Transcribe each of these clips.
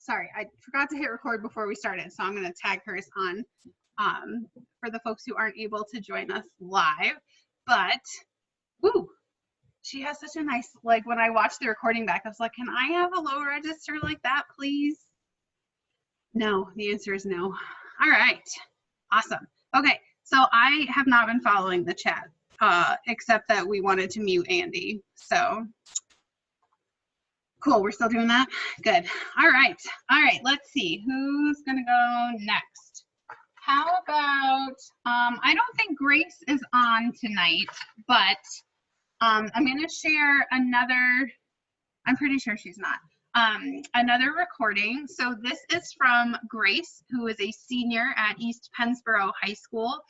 sorry, I forgot to hit record before we started, so I'm going to tag hers on for the folks who aren't able to join us live. But, woo, she has such a nice, like when I watched the recording back, I was like, can I have a low register like that, please? No, the answer is no. All right, awesome. Okay, so I have not been following the chat, except that we wanted to mute Andy. So cool, we're still doing that? Good. All right, let's see, who's gonna go next? How about, I don't think Grace is on tonight, but I'm gonna share another, I'm pretty sure she's not, another recording. So this is from Grace, who is a senior at East Pennsboro High School.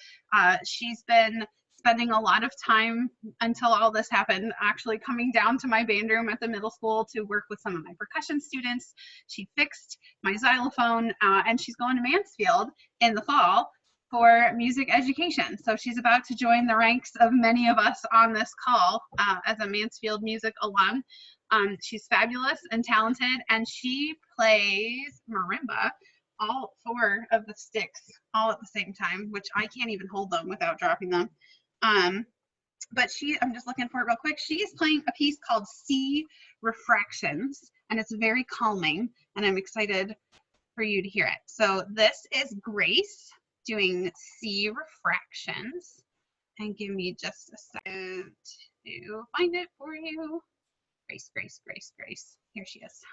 She's been spending a lot of time until all this happened actually coming down to my band room at the middle school to work with some of my percussion students. She fixed my xylophone, and she's going to Mansfield in the fall for music education. So she's about to join the ranks of many of us on this call as a Mansfield music alum. She's fabulous and talented, and she plays marimba, all 4 of the sticks all at the same time, which I can't even hold them without dropping them. But I'm just looking for it real quick. She is playing a piece called Sea Refractions, and it's very calming, and I'm excited for you to hear it. So this is Grace doing Sea Refractions, and give me just a second to find it for you. Grace. Here she is.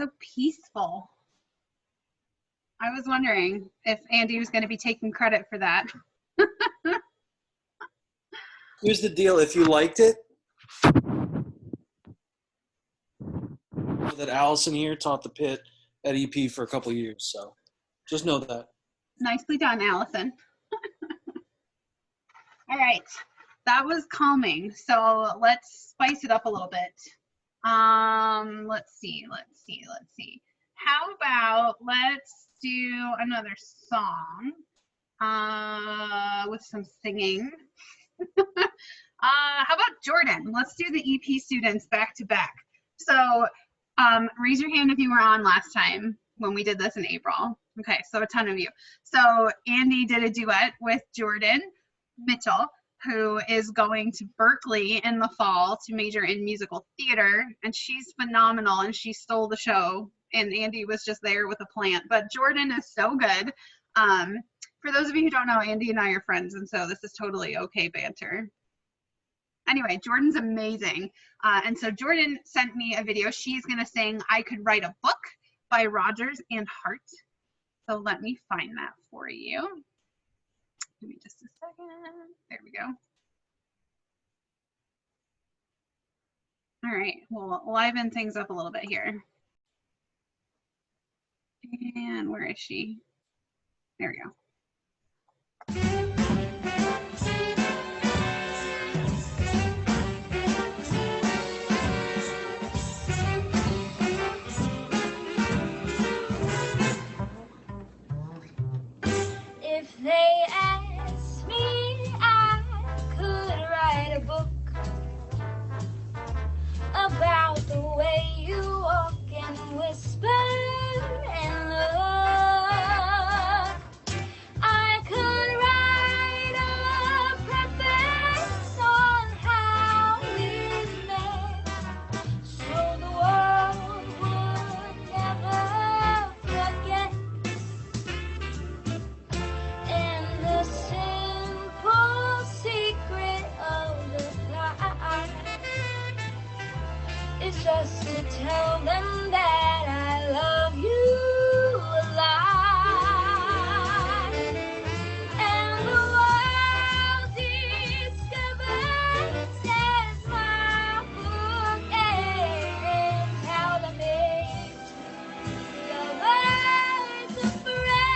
So peaceful. I was wondering if Andy was going to be taking credit for that. Here's the deal. If you liked it, that Allison here taught the pit at EP for a couple of years. So just know that. Nicely done, Allison. All right. That was calming. So let's spice it up a little bit. Let's see. How about let's do another song with some singing. How about Jordan? Let's do the EP students back to back. So raise your hand if you were on last time when we did this in April. Okay, so a ton of you. So Andy did a duet with Jordan Mitchell, who is going to Berkeley in the fall to major in musical theater, and she's phenomenal, and she stole the show, and Andy was just there with a plant. But Jordan is so good. For those of you who don't know, Andy and I are friends, and so this is totally okay banter. Anyway, Jordan's amazing. And so Jordan sent me a video. She's going to sing I Could Write a Book by Rodgers and Hart. So let me find that for you. Give me just a second. There we go. All right, we'll liven things up a little bit here. And where is she? There we go. If they asked me, I could write a book about the way you walk and whisper and look. I could write a preface on how we met, so the world would never forget. And the simple secret of the plot is just to tell them that I love you a lot. And the world discovers as my book ends how they made lovers and friends.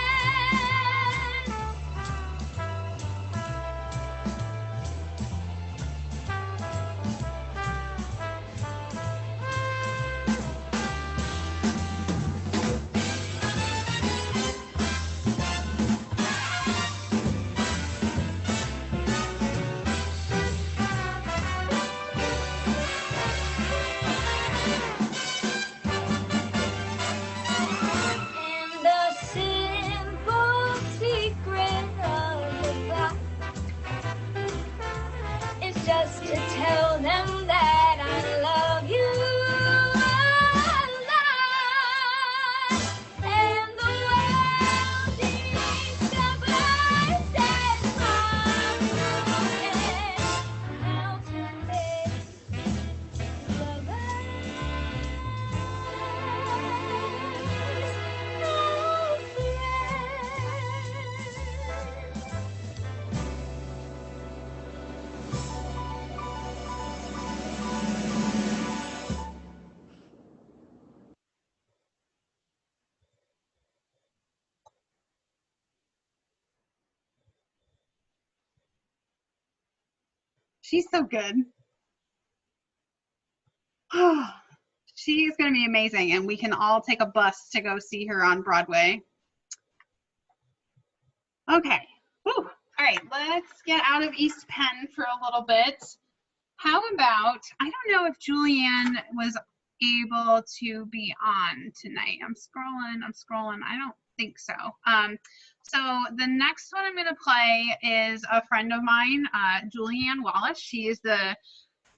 And the simple secret of the plot is just to tell them that I love you a lot. And the world discovers as my broken how to make lovers. She's so good. She's going to be amazing, and we can all take a bus to go see her on Broadway. Okay. Whew. All right, let's get out of East Penn for a little bit. How about, I don't know if Julianne was able to be on tonight. I'm scrolling. I don't think so. So the next one I'm going to play is a friend of mine, Julianne Wallace. She is the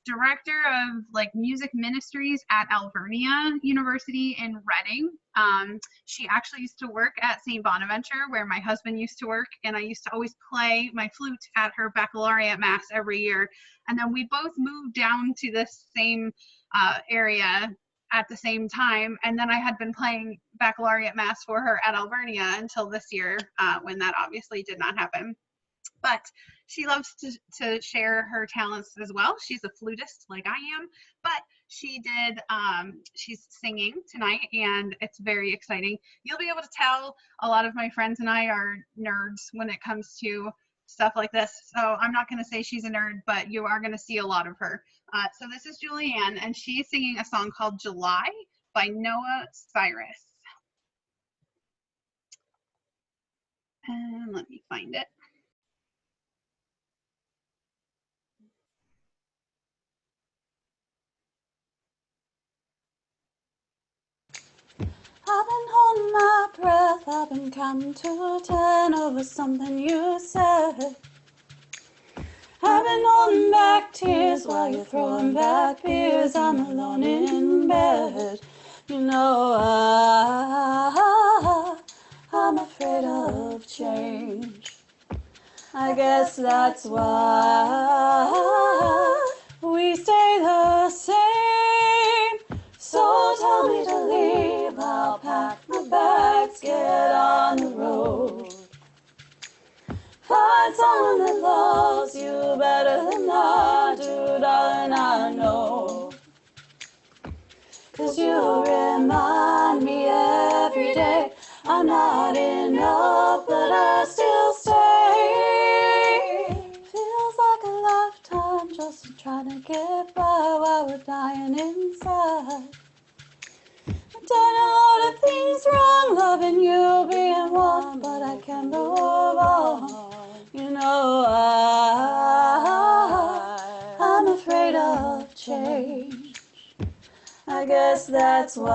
director of like music ministries at Alvernia University in Reading. She actually used to work at St. Bonaventure, where my husband used to work, and I used to always play my flute at her baccalaureate mass every year. And then we both moved down to this same area at the same time. And then I had been playing baccalaureate mass for her at Alvernia until this year, when that obviously did not happen. But she loves to share her talents as well. She's a flutist like I am, but she's singing tonight, and it's very exciting. You'll be able to tell a lot of my friends and I are nerds when it comes to stuff like this. So I'm not going to say she's a nerd, but you are going to see a lot of her. So this is Julianne, and she's singing a song called July by Noah Cyrus. And let me find it. I've been holding my breath, I've been counting to 10 over something you said. I've been holding back tears while you're throwing back beers. I'm alone in bed. You know I'm afraid of change. I guess that's why we stay the same. So tell me to leave, I'll pack my bags, get on the road. Find someone that loves you better than I do, darling, I know. 'Cause you remind me every day I'm not enough, but I still stay. Feels like a lifetime just trying to get by while we're dying inside. I've done a lot of things wrong, loving you being one, but I can't move on. You know I'm afraid of change. I guess that's why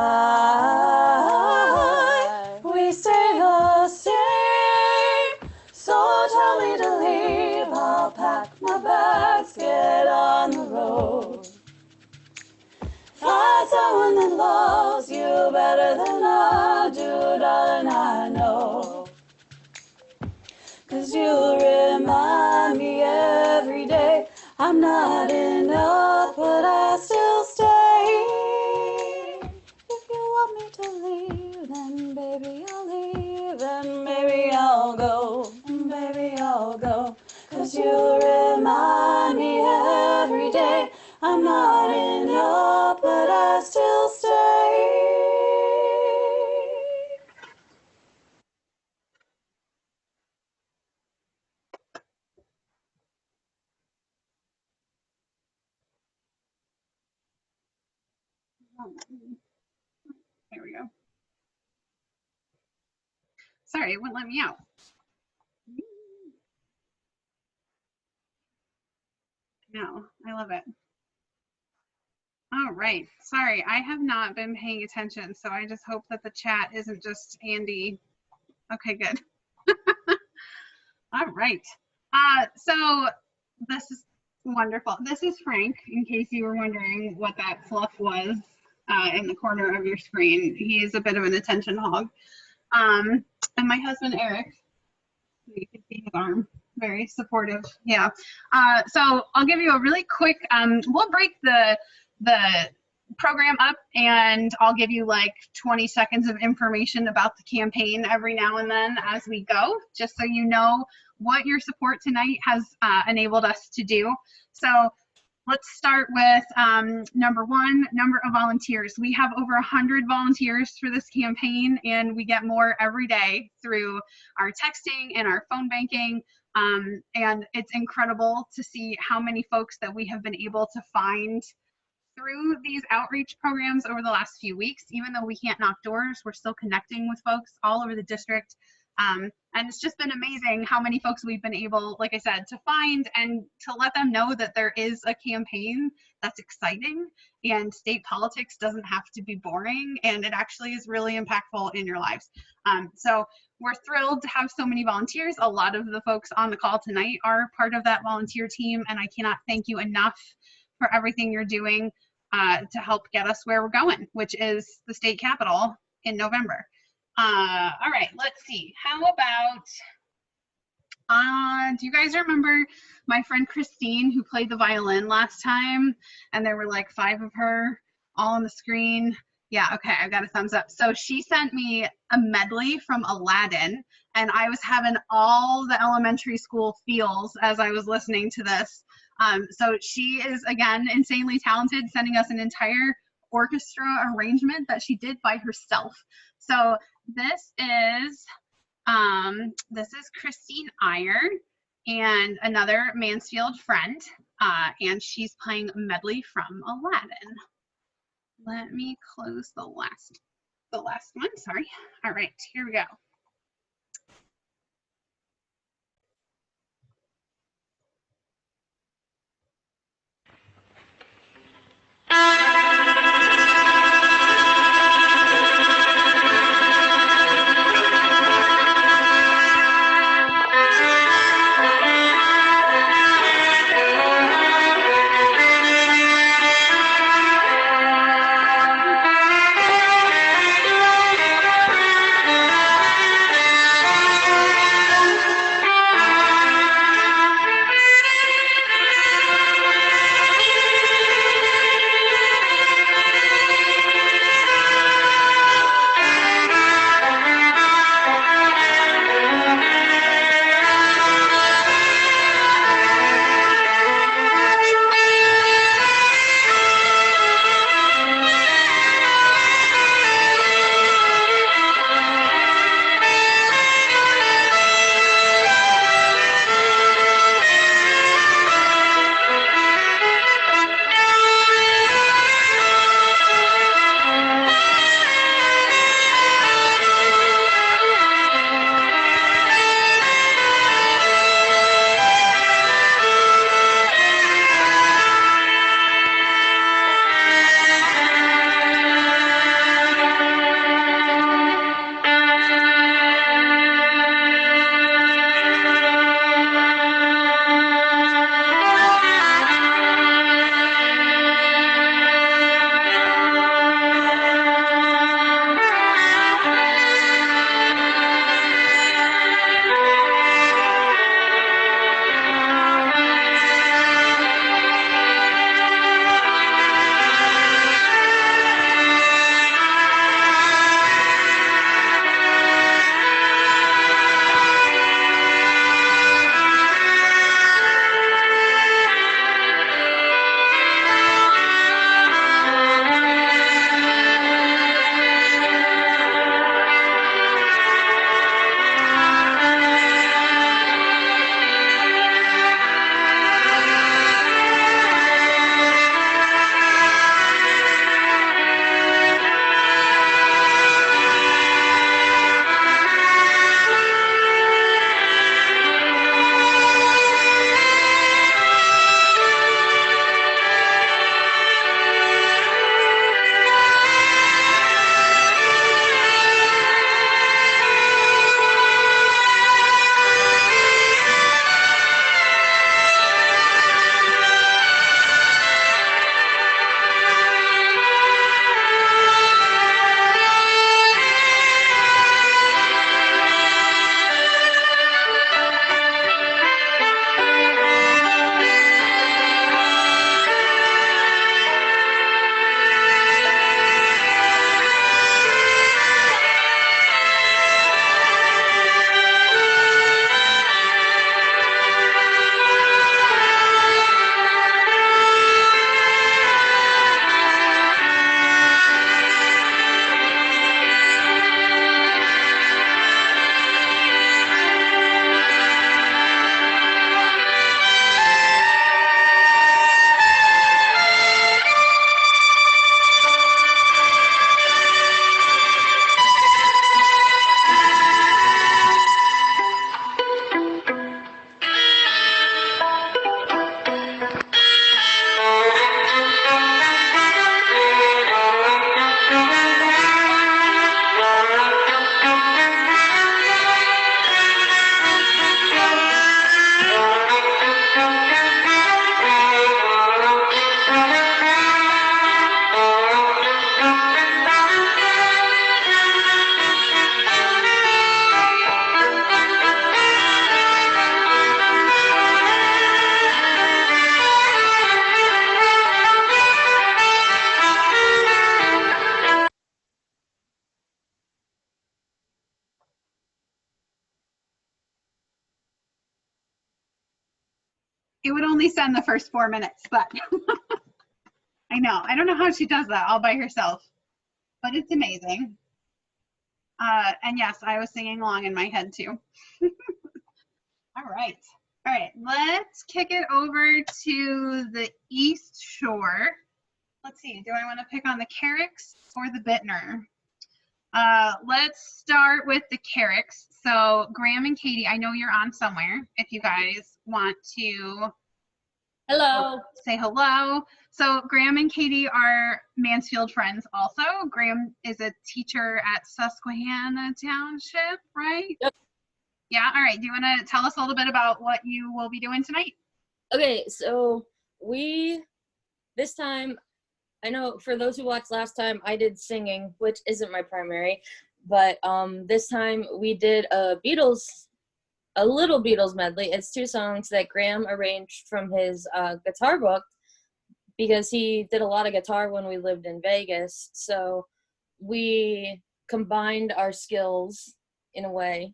we stay the same. So tell me to leave, I'll pack my bags, get on the road. Find someone that loves you better than I do, darling, I know. 'Cause you remind me every day I'm not enough, but I still stay. If you want me to leave, then baby I'll leave, and maybe I'll go, and baby I'll go. 'Cause you remind me every day I'm not enough, but I still stay. There we go. Sorry, it wouldn't let me out. No, I love it. All right. Sorry, I have not been paying attention, so I just hope that the chat isn't just Andy. Okay, good. All right. So this is wonderful. This is Frank, in case you were wondering what that fluff was in the corner of your screen. He is a bit of an attention hog. And my husband, Eric, you can see his arm, very supportive. Yeah. So I'll give you a really quick, we'll break the program up, and I'll give you like 20 seconds of information about the campaign every now and then as we go, just so you know what your support tonight has enabled us to do. So let's start with number one, number of volunteers. We have over 100 volunteers for this campaign, and we get more every day through our texting and our phone banking. And it's incredible to see how many folks that we have been able to find through these outreach programs over the last few weeks. Even though we can't knock doors, we're still connecting with folks all over the district. And it's just been amazing how many folks we've been able, like I said, to find and to let them know that there is a campaign that's exciting, and state politics doesn't have to be boring, and it actually is really impactful in your lives. So we're thrilled to have so many volunteers. A lot of the folks on the call tonight are part of that volunteer team, and I cannot thank you enough for everything you're doing to help get us where we're going, which is the state capitol in November. All right, let's see. How about, do you guys remember my friend Christine, who played the violin last time? And there were like 5 of her. all on the screen? Yeah, okay, I got a thumbs up. So she sent me a medley from Aladdin, and I was having all the elementary school feels as I was listening to this. So she is, again, insanely talented, sending us an entire orchestra arrangement that she did by herself. So this is Christine Iyer and another Mansfield friend, and she's playing a medley from Aladdin. Let me close the last one, sorry. All right, here we go. it would only send the first 4 minutes, but I know. I don't know how she does that all by herself, but it's amazing. And yes, I was singing along in my head too. All right. All right, let's kick it over to the East Shore. Let's see, do I want to pick on the Carricks or the Bittner? Let's start with the Carricks. So Graham and Katie, I know you're on somewhere if you guys want to say hello. So Graham and Katie are Mansfield friends also. Graham is a teacher at Susquehanna Township, right? Yep. Yeah, all right. Do you want to tell us a little bit about what you will be doing tonight? Okay, so this time, I know for those who watched last time, I did singing, which isn't my primary, but this time we did a little Beatles medley. It's 2 songs that Graham arranged from his guitar book because he did a lot of guitar when we lived in Vegas. So we combined our skills in a way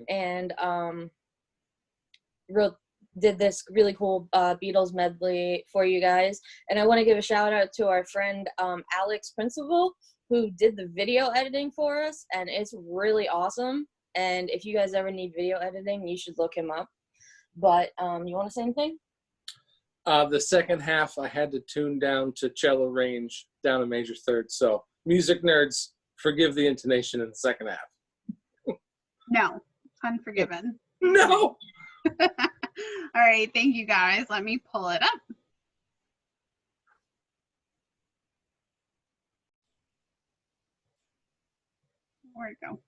and did this really cool Beatles medley for you guys. And I want to give a shout out to our friend Alex Principal, who did the video editing for us, and it's really awesome. And if you guys ever need video editing, you should look him up. But you want to say anything? The second half, I had to tune down to cello range down a major third. So music nerds, forgive the intonation in the second half. No, unforgiven. No. All right, thank you guys. Let me pull it up. Where'd it go?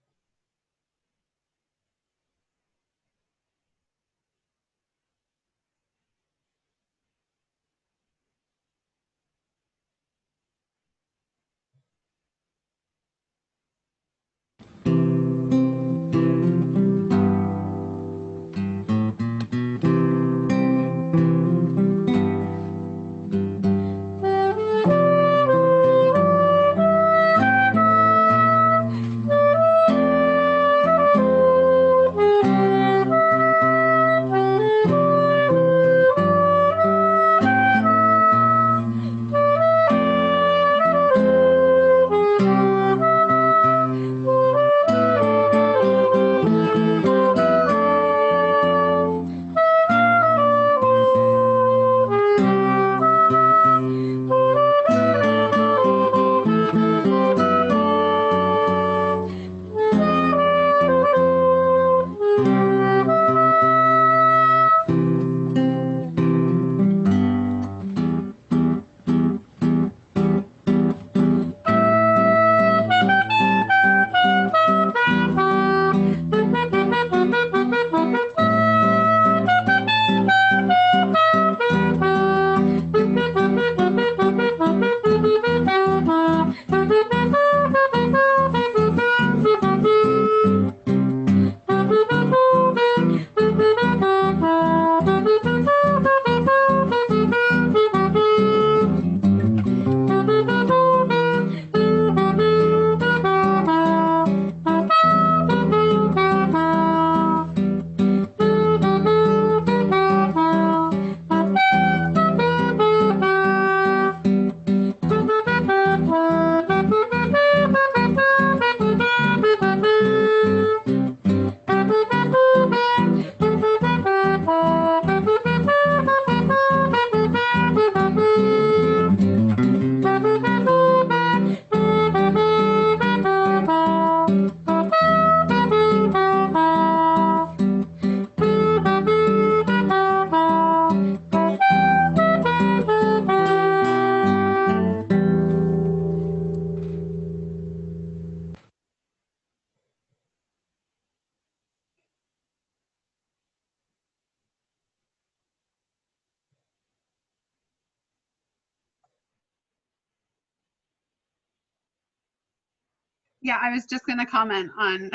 Yeah, I was just going to comment on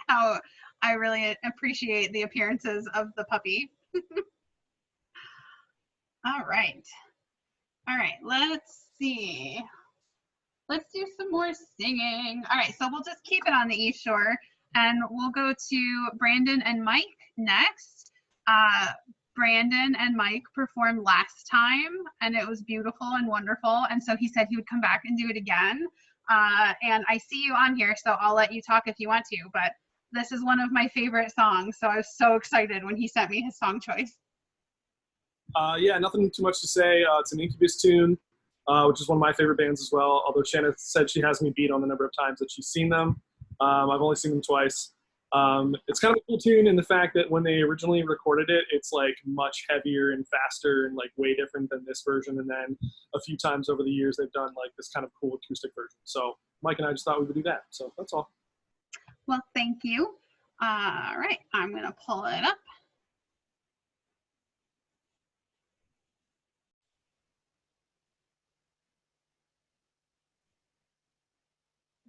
how I really appreciate the appearances of the puppy. All right. All right, let's see. Let's do some more singing. All right, so we'll just keep it on the East Shore, and we'll go to Brandon and Mike next. Brandon and Mike performed last time, and it was beautiful and wonderful. And so he said he would come back and do it again. And I see you on here, so I'll let you talk if you want to. But this is one of my favorite songs, so I was so excited when he sent me his song choice. Yeah, nothing too much to say. It's an Incubus tune, which is one of my favorite bands as well. Although Shanna said she has me beat on the number of times that she's seen them. I've only seen them twice. It's kind of a cool tune in the fact that when they originally recorded it, it's like much heavier and faster and like way different than this version. And then a few times over the years, they've done like this kind of cool acoustic version. So Mike and I just thought we would do that. So that's all. Well, thank you. All right, I'm gonna pull it up.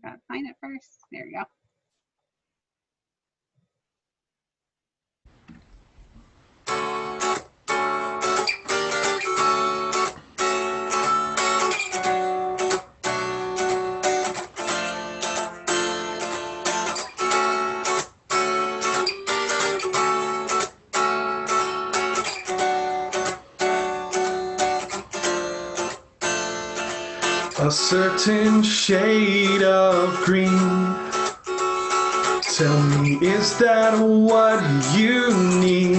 Gotta find it first. There we go. A certain shade of green. Tell me, is that what you need?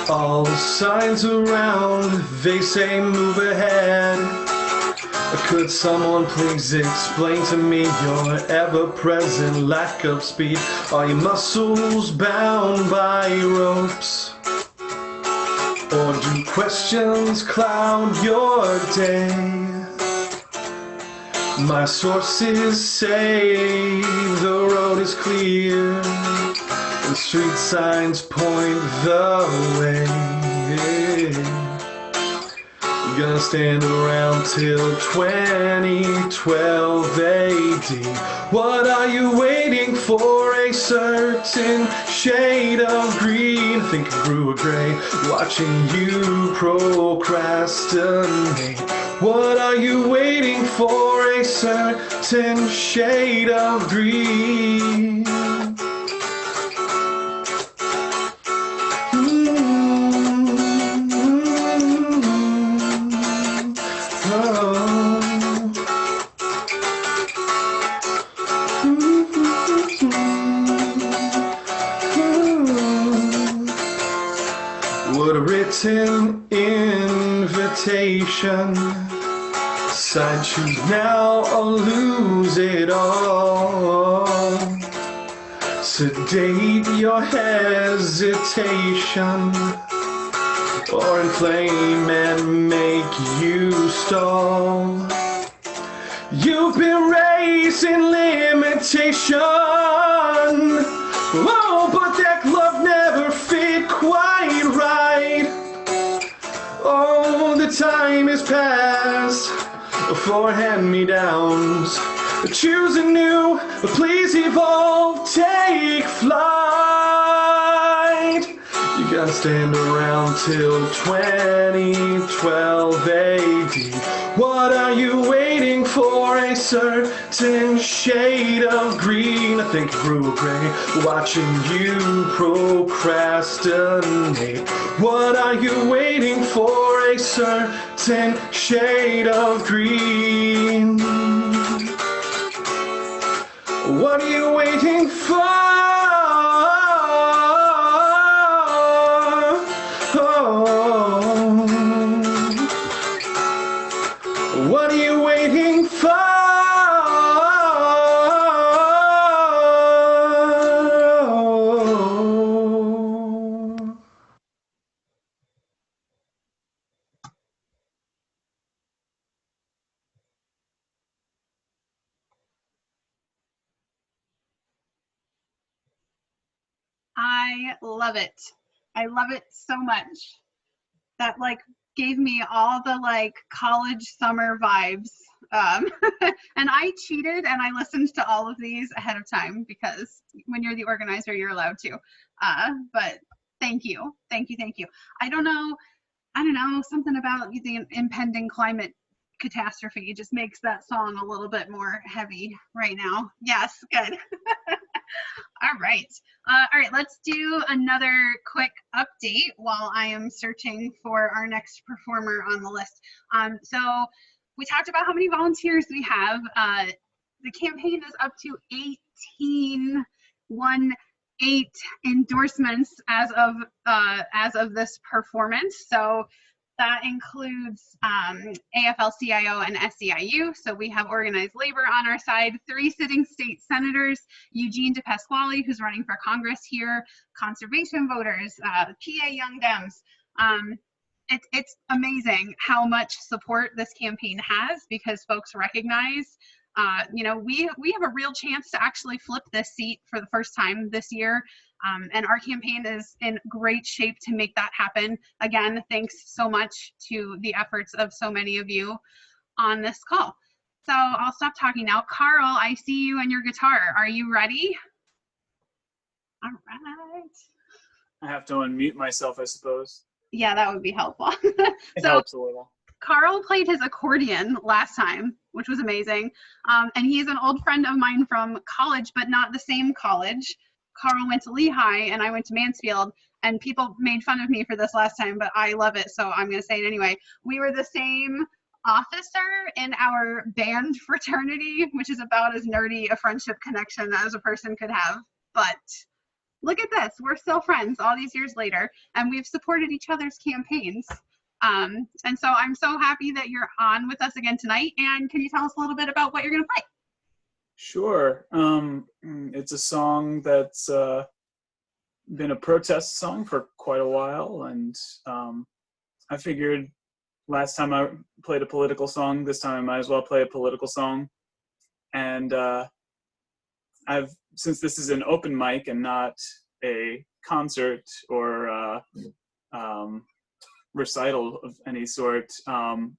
All the signs around, they say move ahead. Could someone please explain to me your ever-present lack of speed? Are your muscles bound by ropes? Or do questions cloud your day? My sources say the road is clear and street signs point the way. You're gonna stand around till 2012 AD. What are you waiting for? A certain shade of green. Think of grew a gray, watching you procrastinate. What are you waiting for? A certain shade of green. Would a written invitation sign choose now or lose it all? Sedate your hesitation or inflame and make you stall. You've been raising limitation. Oh, but that glove never fit quite right. Oh, the time has passed for hand-me-downs. Choose anew, please evolve, take flight. You gotta stand around till 2012 AD. What are you waiting for? A certain shade of green. I think grew a gray, watching you procrastinate. What are you waiting for? A certain shade of green. What are you waiting for? What are you waiting for? I love it. I love it so much. That like gave me all the like college summer vibes. And I cheated and I listened to all of these ahead of time because when you're the organizer, you're allowed to. But thank you. Thank you. Thank you. I don't know, something about the impending climate catastrophe just makes that song a little bit more heavy right now. Yes, good. All right. All right, let's do another quick update while I am searching for our next performer on the list. So we talked about how many volunteers we have. The campaign is up to 8 endorsements as of this performance. So that includes AFL-CIO and SEIU. So we have organized labor on our side, 3 sitting state senators, Eugene DePasquale, who's running for Congress here, conservation voters, PA Young Dems. It's amazing how much support this campaign has, because folks recognize we have a real chance to actually flip this seat for the first time this year. And our campaign is in great shape to make that happen. Again, thanks so much to the efforts of so many of you on this call. So I'll stop talking now. Carl, I see you and your guitar. Are you ready? All right. I have to unmute myself, I suppose. Yeah, that would be helpful. It helps a little. Carl played his accordion last time, which was amazing. And he's an old friend of mine from college, but not the same college. Carl went to Lehigh and I went to Mansfield, and people made fun of me for this last time, but I love it, so I'm going to say it anyway. We were the same officer in our band fraternity, which is about as nerdy a friendship connection as a person could have. But look at this. We're still friends all these years later, and we've supported each other's campaigns. And so I'm so happy that you're on with us again tonight. And can you tell us a little bit about what you're going to play? Sure. It's a song that's been a protest song for quite a while, and I figured last time I played a political song, this time I might as well play a political song. And since this is an open mic and not a concert or recital of any sort, I'm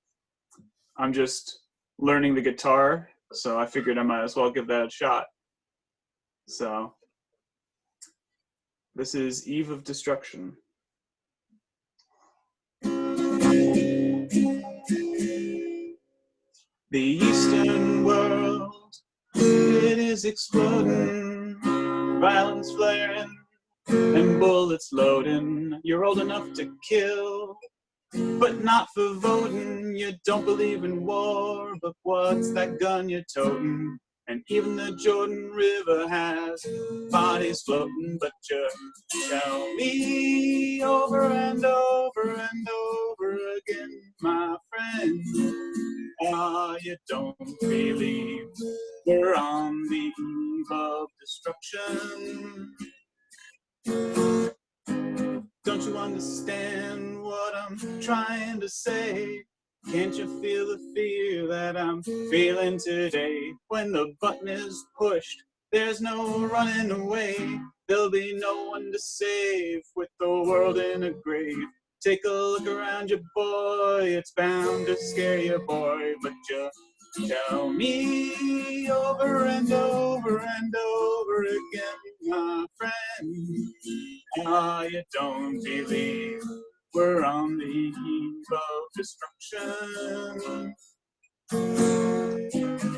just learning the guitar, so I figured I might as well give that a shot. So this is Eve of Destruction. The Eastern world, it is exploding, violence flaring, and bullets loading. You're old enough to kill, but not for voting. You don't believe in war, but what's that gun you're toting? And even the Jordan River has bodies floating. But you tell me over and over and over again, my friend, you don't believe we're on the eve of destruction. Don't you understand what I'm trying to say? Can't you feel the fear that I'm feeling today? When the button is pushed, there's no running away. There'll be no one to save with the world in a grave. Take a look around you, boy, it's bound to scare you, boy. But you tell me over and over and over again, my friend, you don't believe we're on the eve of destruction.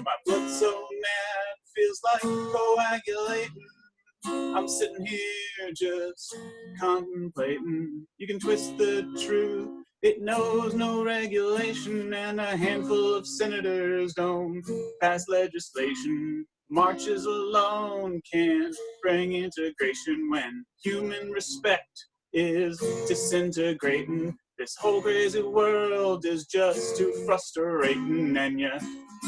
My blood's so mad, feels like coagulating. I'm sitting here just contemplating. You can twist the truth, it knows no regulation, and a handful of senators don't pass legislation. Marches alone can't bring integration when human respect is disintegrating. This whole crazy world is just too frustrating, and you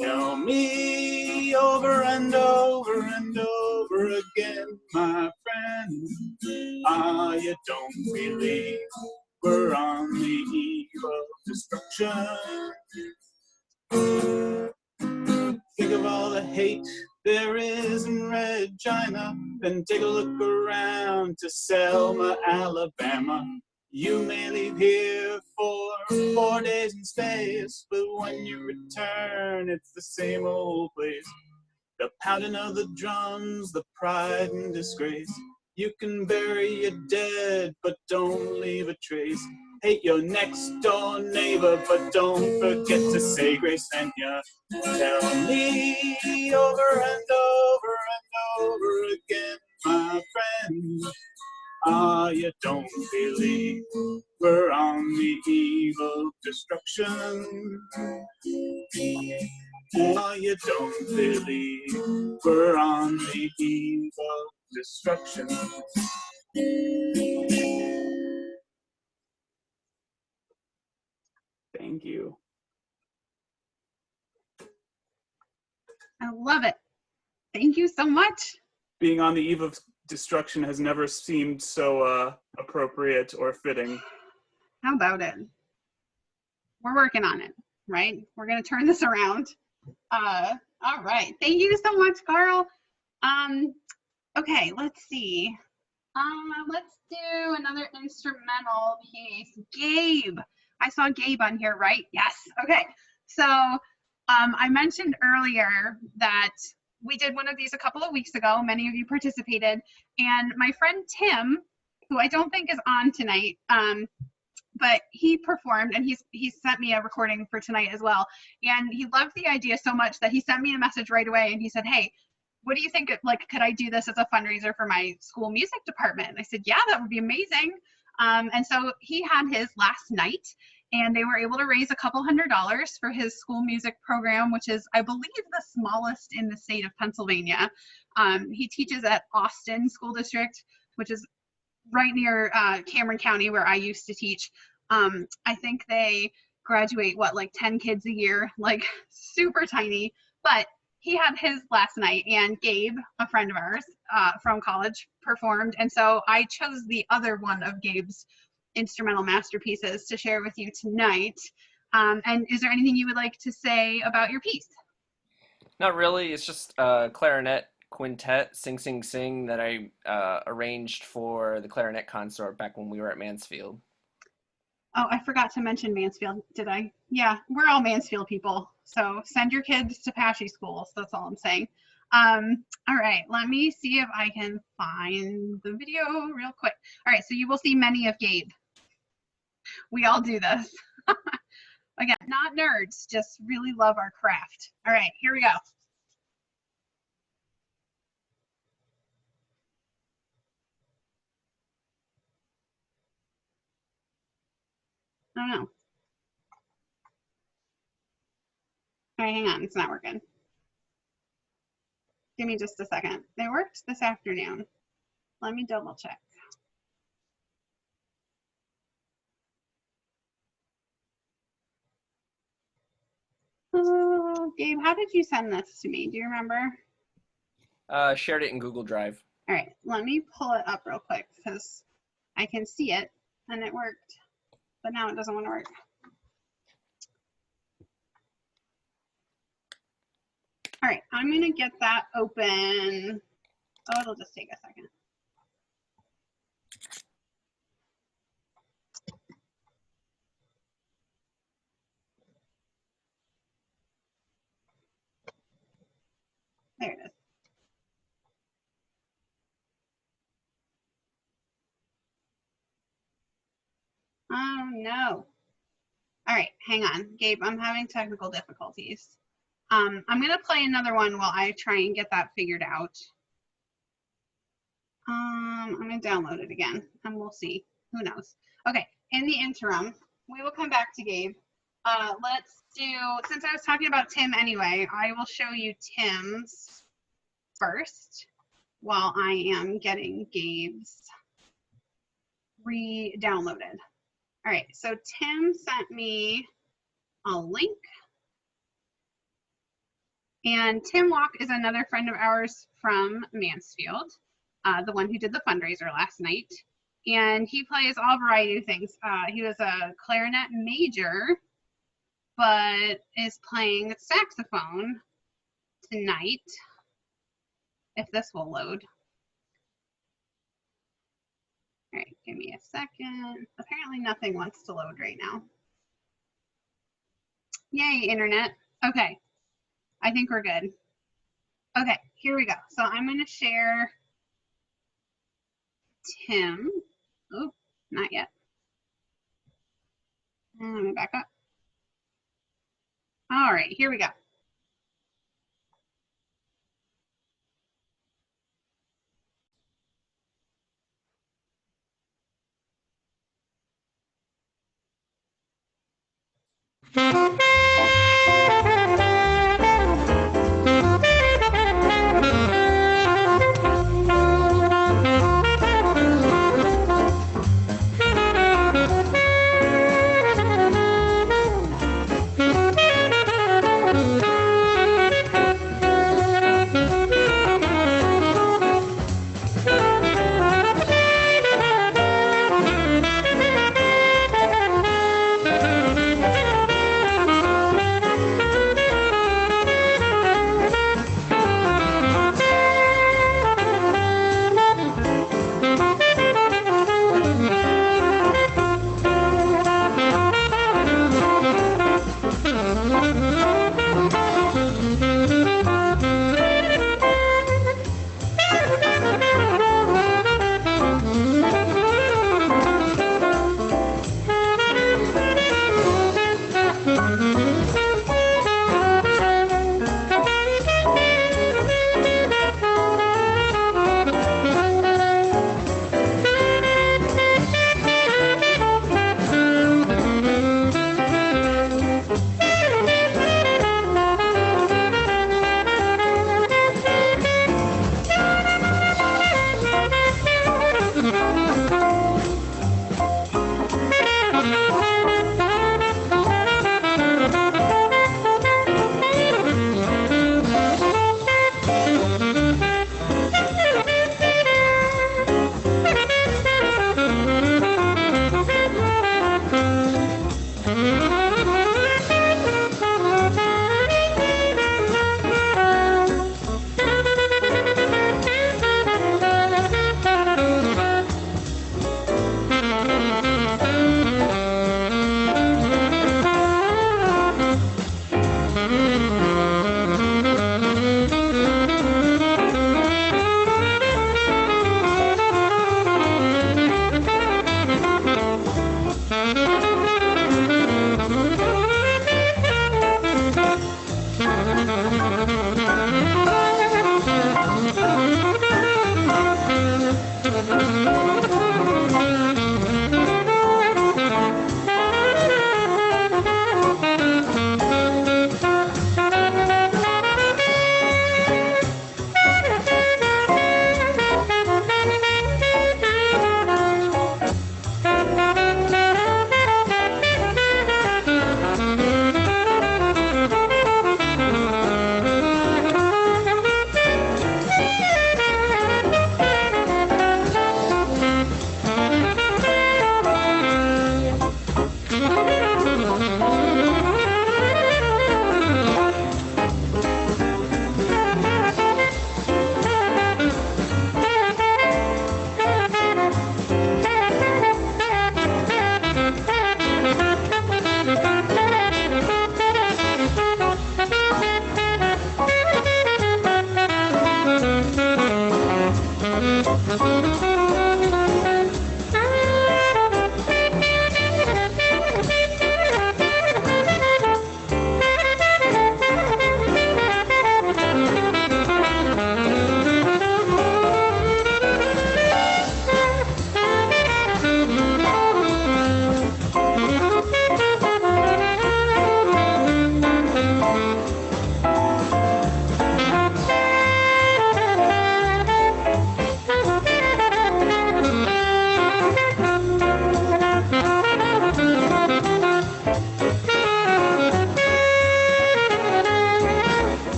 tell me over and over and over again, my friend, you don't believe we're on the eve of destruction. Think of all the hate there is in Regina, then take a look around to Selma, Alabama. You may leave here for 4 days and stays, but when you return, it's the same old place. The pounding of the drums, the pride and disgrace. You can bury your dead, but don't leave a trace. Hate your next door neighbor, but don't forget to say grace. And you tell me over and over and over again, my friend. Ah, you don't believe we're on the eve of destruction. Ah, you don't believe we're on the eve of destruction. Thank you. I love it. Thank you so much. Being on the eve of destruction has never seemed so appropriate or fitting. How about it? We're working on it, right? We're going to turn this around. All right. Thank you so much, Carl. Okay, let's see. Let's do another instrumental piece. Gabe. I saw Gabe on here, right? Yes. Okay. So I mentioned earlier that we did one of these a couple of weeks ago. Many of you participated. And my friend Tim, who I don't think is on tonight, but he performed, and he sent me a recording for tonight as well. And he loved the idea so much that he sent me a message right away, and he said, hey, what do you think, like, could I do this as a fundraiser for my school music department? And I said, yeah, that would be amazing. And so he had his last night, and they were able to raise a couple $100s for his school music program, which is, I believe, the smallest in the state of Pennsylvania. He teaches at Austin School District, which is right near Cameron County, where I used to teach. I think they graduate, like 10 kids a year, like super tiny. But he had his last night, and Gabe, a friend of ours from college, performed. And so I chose the other one of Gabe's instrumental masterpieces to share with you tonight. And is there anything you would like to say about your piece? Not really. It's just a clarinet quintet, Sing Sing Sing, that I arranged for the clarinet consort back when we were at Mansfield. Oh, I forgot to mention Mansfield, did I? Yeah, we're all Mansfield people. So send your kids to Pashy schools. That's all I'm saying. All right, let me see if I can find the video real quick. All right, so you will see many of Gabe. We all do this. Again, not nerds, just really love our craft. All right, here we go. Oh no. All right, hang on, it's not working. Give me just a second. They worked this afternoon. Let me double check. Oh, Gabe, how did you send this to me? Do you remember? Shared it in Google Drive. All right, let me pull it up real quick because I can see it and it worked, but now it doesn't want to work. All right, I'm gonna get that open. Oh, it'll just take a second. There it is. Oh no. All right, hang on, Gabe, I'm having technical difficulties. I'm gonna play another one while I try and get that figured out. I'm gonna download it again and we'll see, who knows. Okay, in the interim, we will come back to Gabe. Let's do, since I was talking about Tim anyway, I will show you Tim's first while I am getting Gabe's re-downloaded. All right, so Tim sent me a link. And Tim Walk is another friend of ours from Mansfield, the one who did the fundraiser last night. And he plays all variety of things. He was a clarinet major, but is playing saxophone tonight, if this will load. All right, give me a second. Apparently nothing wants to load right now. Yay, internet. Okay, I think we're good. Okay, here we go. So I'm gonna share Tim. Oh, not yet. And let me back up. All right, here we go.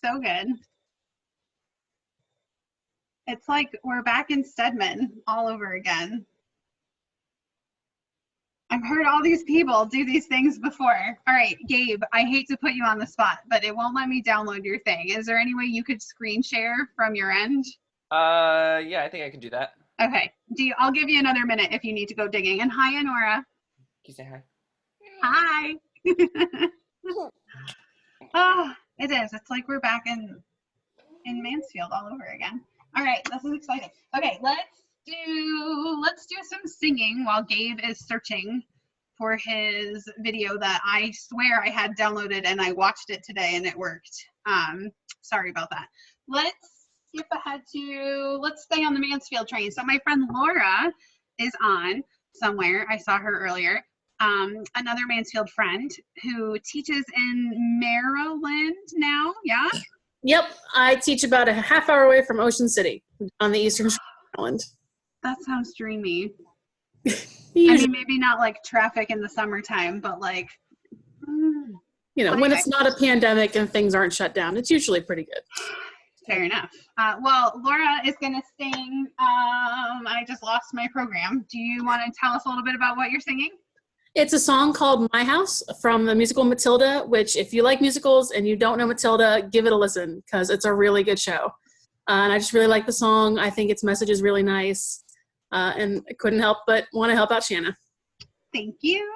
So good. It's like we're back in Stedman all over again. I've heard all these people do these things before. All right, Gabe, I hate to put you on the spot, but it won't let me download your thing. Is there any way you could screen share from your end? Yeah, I think I can do that. Okay. I'll give you another minute if you need to go digging. And hi, Honora. Can you say hi? Hi. Oh, it is. It's like we're back in Mansfield all over again. All right, this is exciting. Okay, let's do some singing while Gabe is searching for his video that I swear I had downloaded and I watched it today and it worked. Sorry about that. Let's skip ahead let's stay on the Mansfield train. So my friend Laura is on somewhere. I saw her earlier. Another Mansfield friend who teaches in Maryland now. Yeah. Yep, I teach about a half hour away from Ocean City on the eastern shore of Maryland. That sounds dreamy. I mean, maybe not like traffic in the summertime, but like, you know, when it's not a pandemic and things aren't shut down, it's usually pretty good. Fair enough. Well, Laura is going to sing. I just lost my program. Do you want to tell us a little bit about what you're singing? It's a song called My House from the musical Matilda, which if you like musicals and you don't know Matilda, give it a listen because it's a really good show. And I just really like the song. I think its message is really nice. And I couldn't help but want to help out Shanna. Thank you.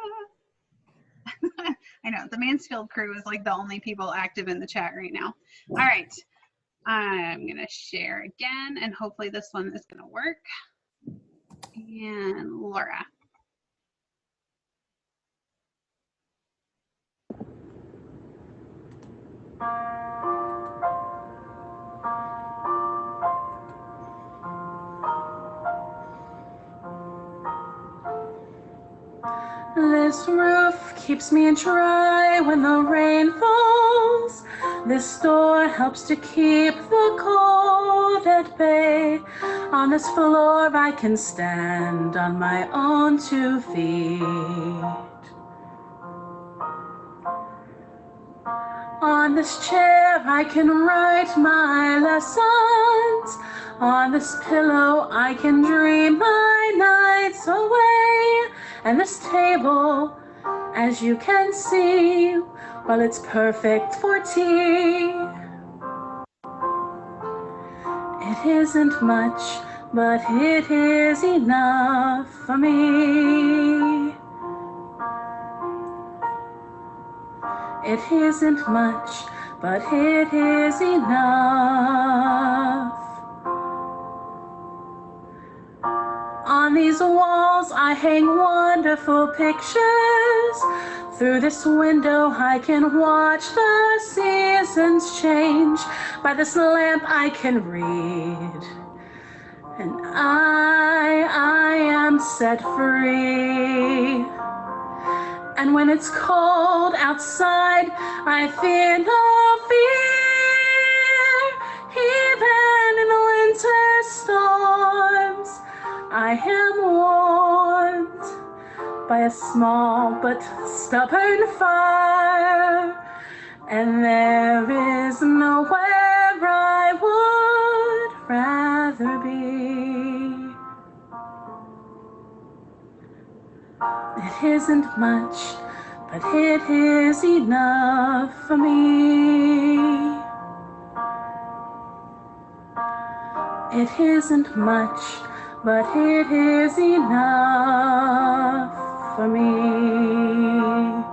I know, the Mansfield crew is like the only people active in the chat right now. All right. I'm going to share again, and hopefully this one is going to work. And Laura. This roof keeps me dry when the rain falls. This door helps to keep the cold at bay. On this floor I can stand on my own 2 feet. On this chair I can write my lessons. On this pillow I can dream my nights away. And this table, as you can see, well, it's perfect for tea. It isn't much, but it is enough for me. It isn't much, but it is enough. On these walls I hang wonderful pictures. Through this window I can watch the seasons change. By this lamp I can read. And I am set free. And when it's cold outside, I fear no fear. Even in the winter storms, I am warmed by a small but stubborn fire. And there is nowhere I would rather be. It isn't much, but it is enough for me. It isn't much, but it is enough for me.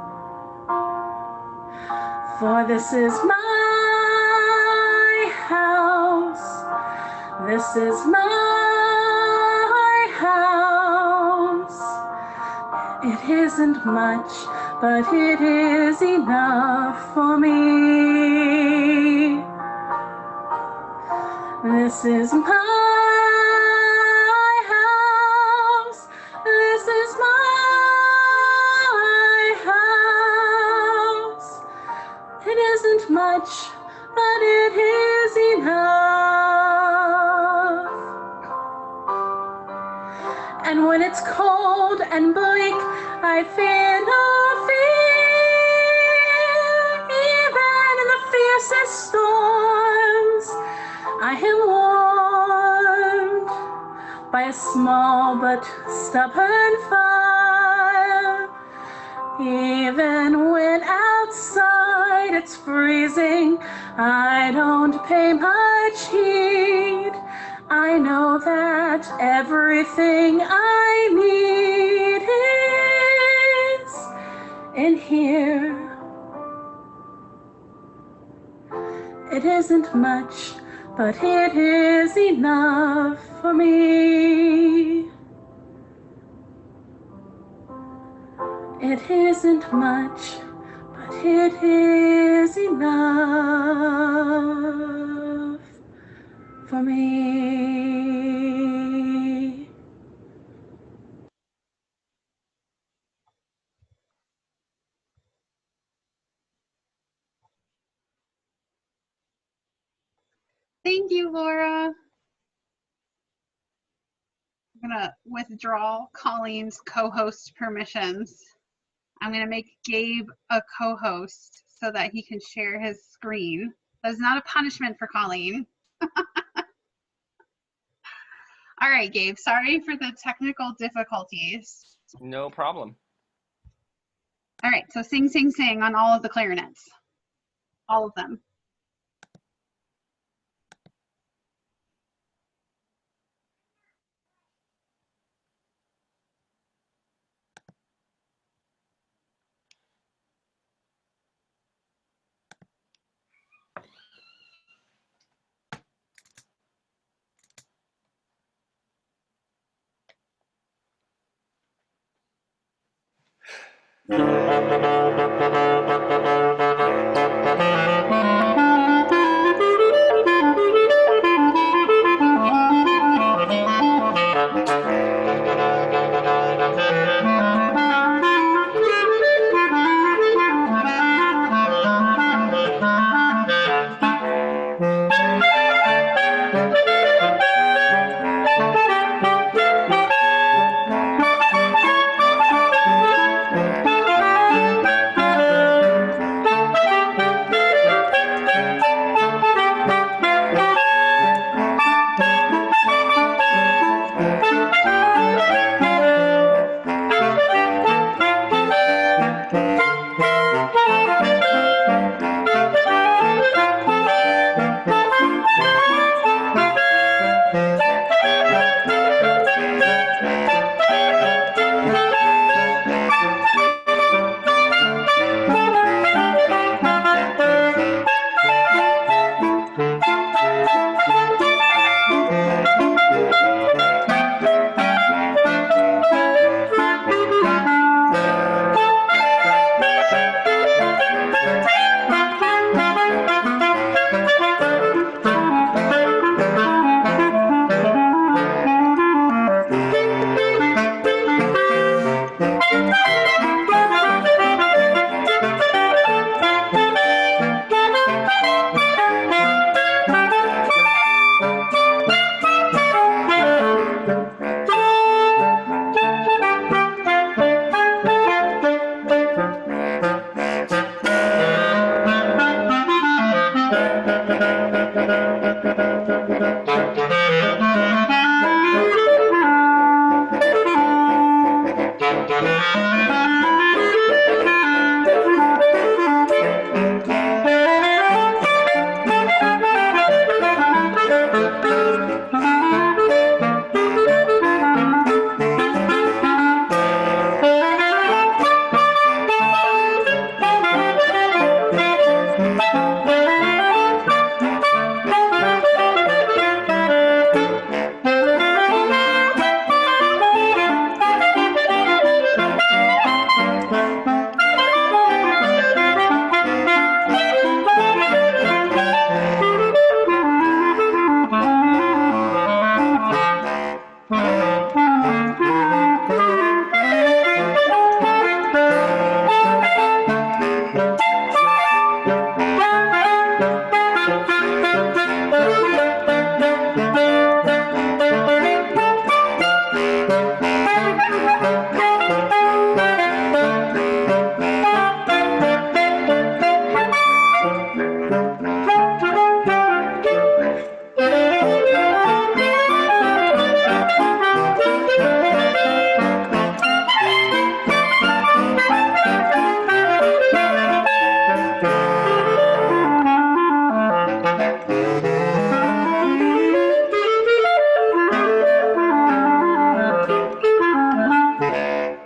For this is my house. This is my house. It isn't much, but it is enough for me. This is my house. This is my house. It isn't much, but it is enough. And when it's cold and bleak, I fear no fear. Even in the fiercest storms, I am warmed by a small but stubborn fire. Even when outside it's freezing, I don't pay much heed. I know that everything I need is in here. It isn't much, but it is enough for me. It isn't much, but it is enough for me. Thank you, Laura. I'm gonna withdraw Colleen's co-host permissions. I'm gonna make Gabe a co-host so that he can share his screen. That's not a punishment for Colleen. All right, Gabe, sorry for the technical difficulties. No problem. All right, so sing, sing, sing on all of the clarinets. All of them.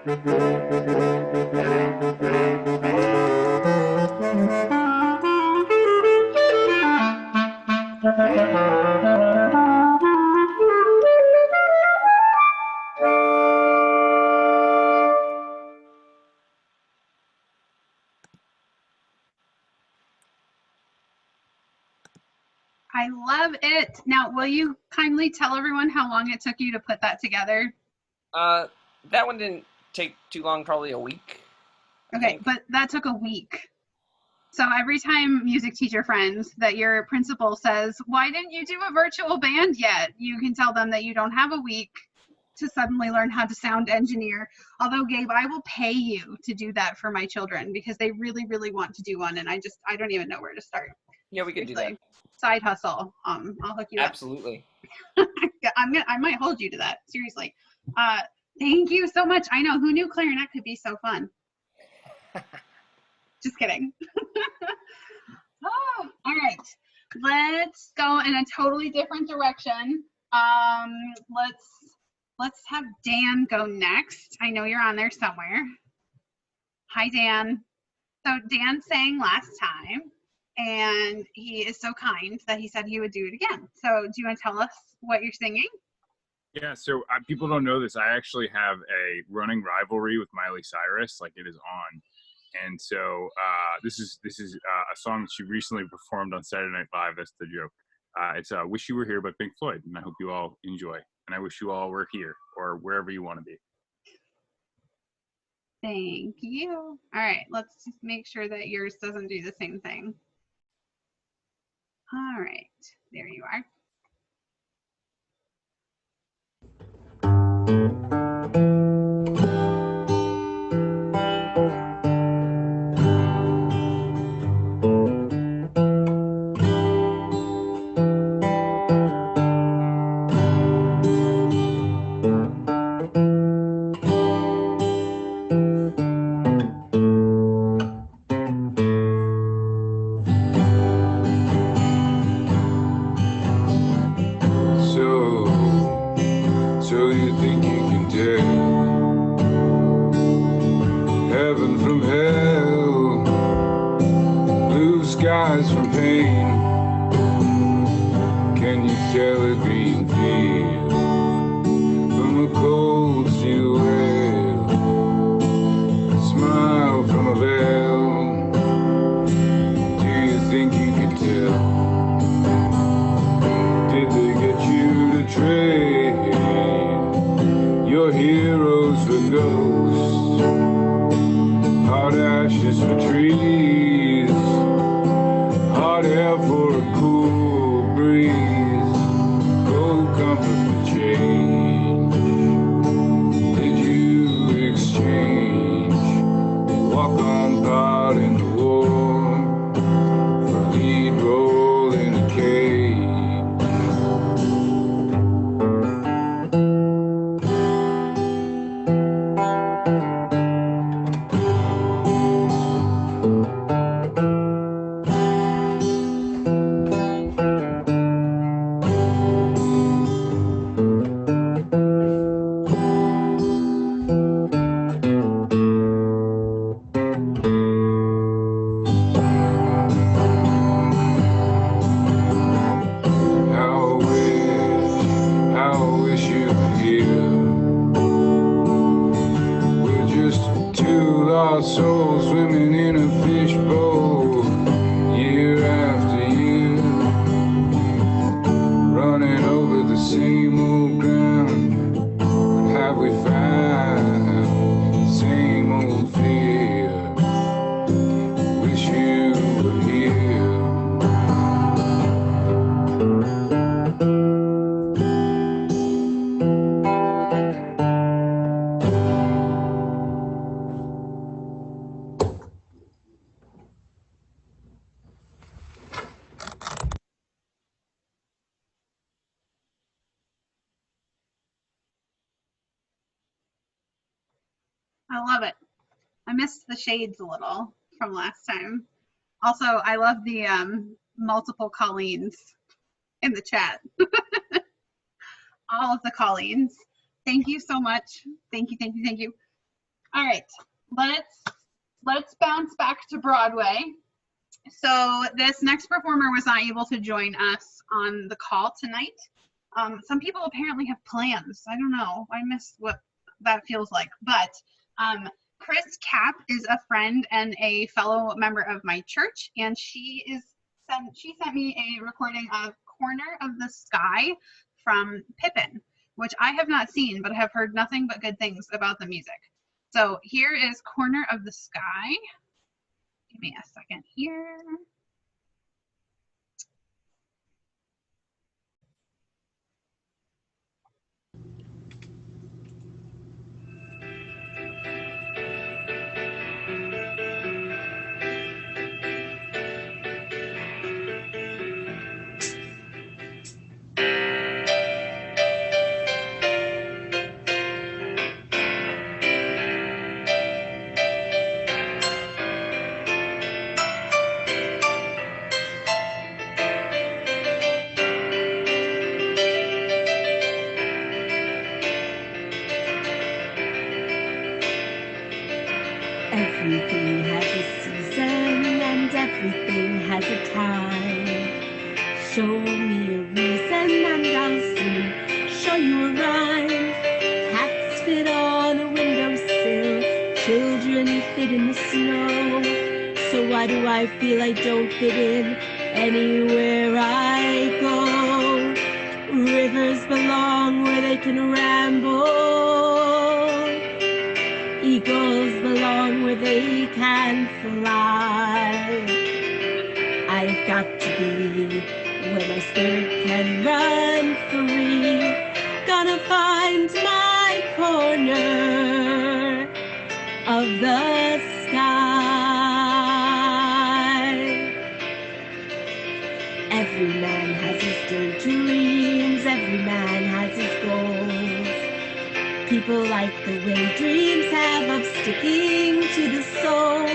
I love it. Now, will you kindly tell everyone how long it took you to put that together? That one didn't take too long, probably a week. Okay, but that took a week. So every time music teacher friends that your principal says, why didn't you do a virtual band yet? You can tell them that you don't have a week to suddenly learn how to sound engineer. Although, Gabe, I will pay you to do that for my children because they really, really want to do one, and I don't even know where to start. Yeah, we could do that. Side hustle. I'll hook you up. Absolutely. I might hold you to that. Seriously. Thank you so much. I know, who knew clarinet could be so fun? Just kidding. Oh, all right. Let's go in a totally different direction. Let's have Dan go next. I know you're on there somewhere. Hi, Dan. So Dan sang last time, and he is so kind that he said he would do it again. So do you want to tell us what you're singing? Yeah, so people don't know this. I actually have a running rivalry with Miley Cyrus, like it is on. And so this is a song that she recently performed on Saturday Night Live. That's the joke. It's Wish You Were Here by Pink Floyd, and I hope you all enjoy. And I wish you all were here or wherever you want to be. Thank you. All right, let's just make sure that yours doesn't do the same thing. All right, there you are. So you think you can tell heaven from hell, blue skies from pain? Can you tell a green field from a cold steel rail, a smile from a veil? Do you think you can tell? Did they get you to trade your heroes for ghosts, hot ashes for trees, hot air for a cool breeze, cold comfort for change? Did you exchange walk on part in the war for lead role in a cage? Souls swimming in a fishbowl, year after year, running over the same old ground. But have we found the same old fear? Wish you were here. I love it. I missed the shades a little from last time. Also, I love the multiple Colleens in the chat. All of the Colleens. Thank you so much. Thank you, thank you, thank you. All right, let's bounce back to Broadway. So this next performer was not able to join us on the call tonight. Some people apparently have plans. I don't know. I missed what that feels like. But Chris Kapp is a friend and a fellow member of my church, and she sent me a recording of Corner of the Sky from Pippin, which I have not seen, but have heard nothing but good things about the music. So here is Corner of the Sky. Give me a second here. Everything has a season and everything has a time. Show me a reason and I'll soon show you a rhyme. Cats fit on a windowsill, children fit in the snow. So why do I feel I don't fit in anywhere I go? Rivers belong where they can ramble. Eagles belong where they can fly. I've got to be where my spirit can run free. Gonna find my corner of the sky. Every man has his dirty dreams, every man has his goals. People like the way dreams have of sticking to the soul.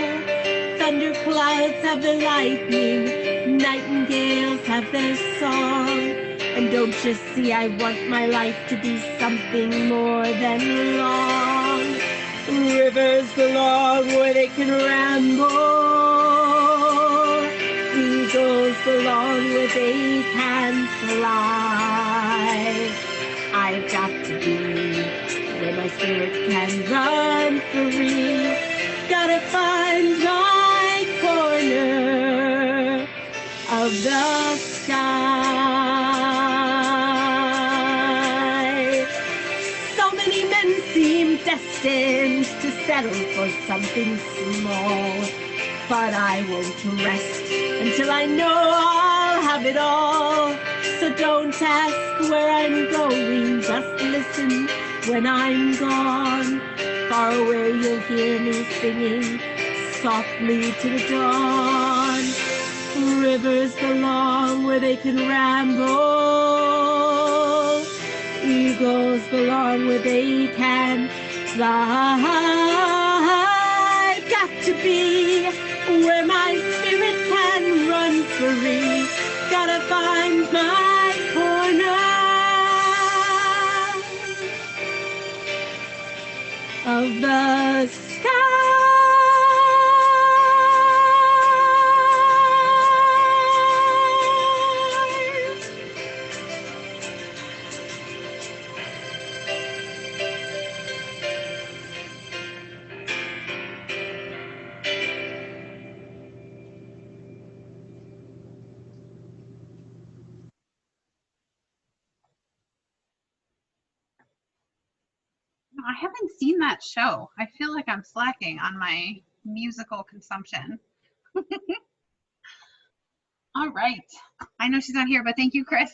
Thunder clouds have their lightning, nightingales have their song. And don't you see I want my life to be something more than long. Rivers belong where they can ramble. Eagles belong where they can fly. I've got to be where my spirit can run free. Gotta find my corner of the sky. So many men seem destined to settle for something small, but I won't rest until I know I'll have it all. So don't ask where I'm going, just listen when I'm gone. Far away you'll hear me singing softly to the dawn. Rivers belong where they can ramble. Eagles belong where they can fly. I've got to be where my spirit can run free. Gotta find my corner of the sky. I haven't seen that show. I feel like I'm slacking on my musical consumption. All right. I know she's not here, but thank you, Chris.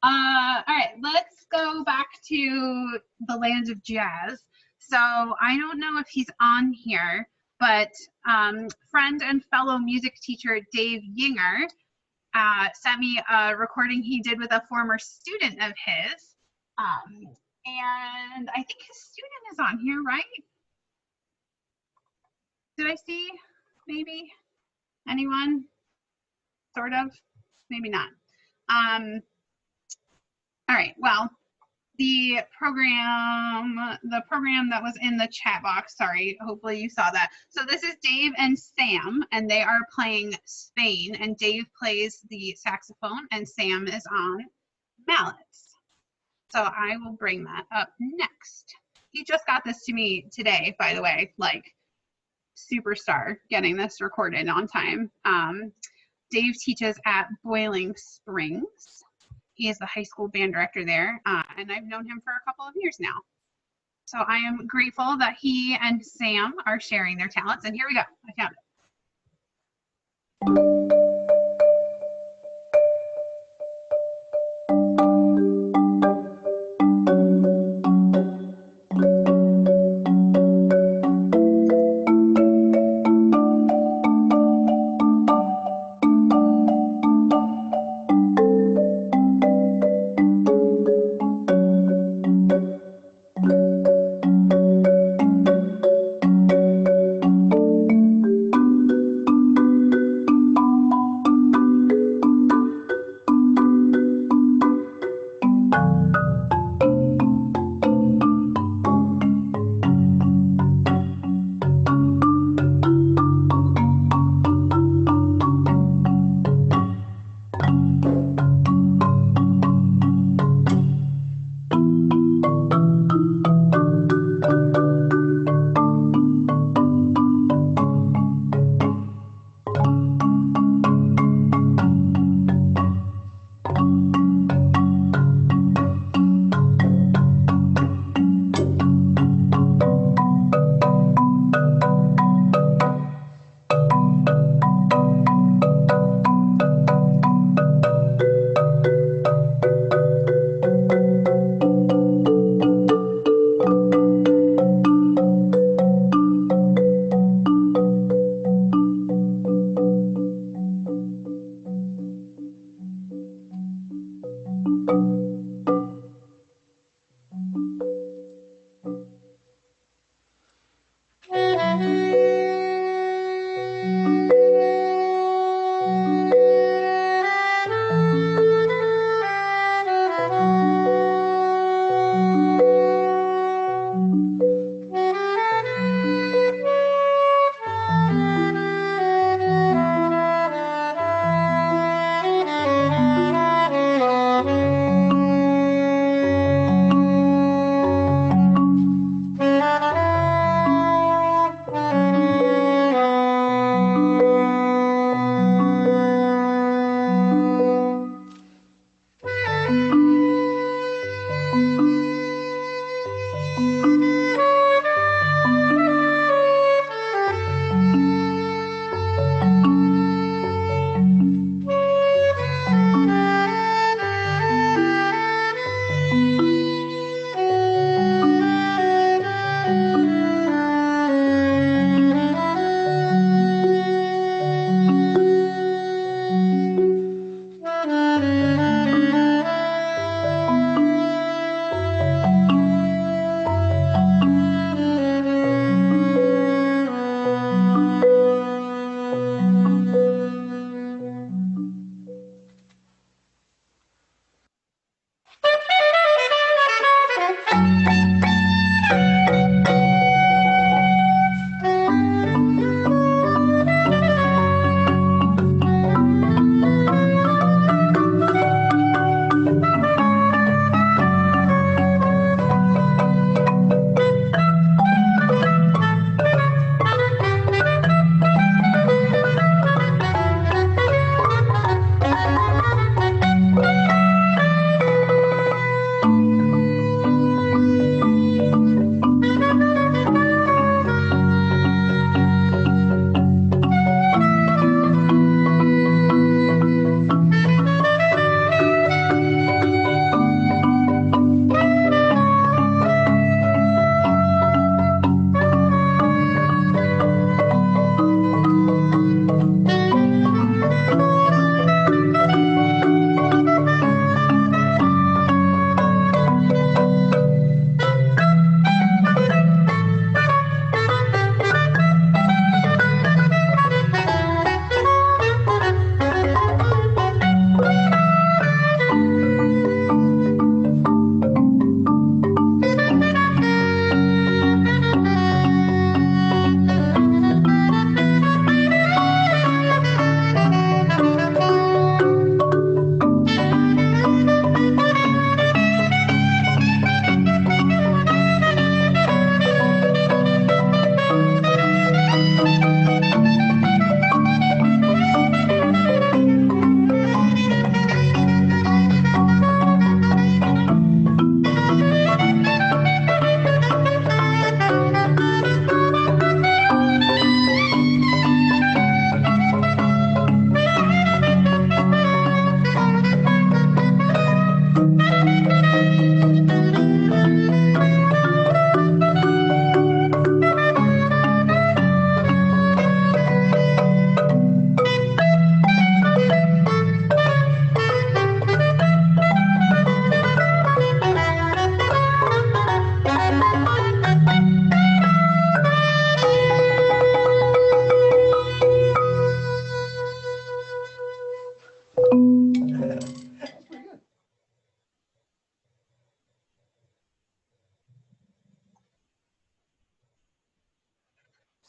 All right, let's go back to the land of jazz. So I don't know if he's on here, but friend and fellow music teacher Dave Yinger sent me a recording he did with a former student of his. And I think his student is on here, right? Did I see maybe anyone? Sort of, maybe not. All right, well, the program that was in the chat box. Sorry, hopefully you saw that. So this is Dave and Sam, and they are playing Spain, and Dave plays the saxophone and Sam is on mallets. So I will bring that up next. He just got this to me today, by the way, like superstar getting this recorded on time. Dave teaches at Boiling Springs. He is the high school band director there, and I've known him for a couple of years now. So I am grateful that he and Sam are sharing their talents. And here we go. I found it.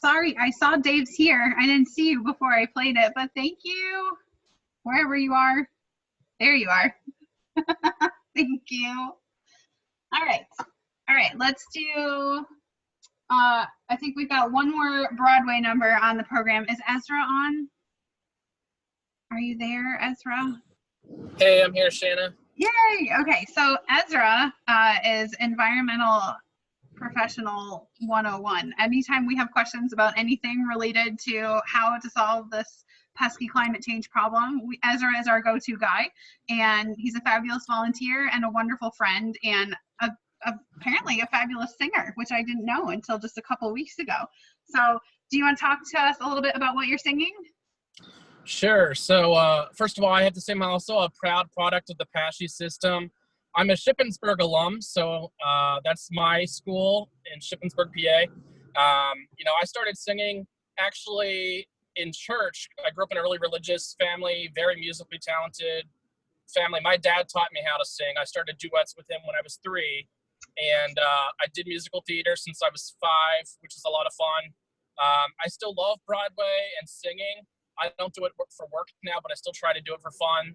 Sorry, I saw Dave's here. I didn't see you before I played it, but thank you. Wherever you are. There you are. Thank you. All right, let's do, I think we've got one more Broadway number on the program. Is Ezra on? Are you there, Ezra? Hey, I'm here, Shanna. Yay! Okay, so Ezra is Environmental Professional 101. Anytime we have questions about anything related to how to solve this pesky climate change problem, Ezra is our go-to guy, and he's a fabulous volunteer and a wonderful friend, and apparently a fabulous singer, which I didn't know until just a couple weeks ago. So do you want to talk to us a little bit about what you're singing? Sure. So first of all, I have to say I'm also a proud product of the PASHE system. I'm a Shippensburg alum, so that's my school in Shippensburg, PA. I started singing actually in church. I grew up in a really religious family, very musically talented family. My dad taught me how to sing. I started duets with him when I was 3, and I did musical theater since I was 5, which is a lot of fun. I still love Broadway and singing. I don't do it for work now, but I still try to do it for fun.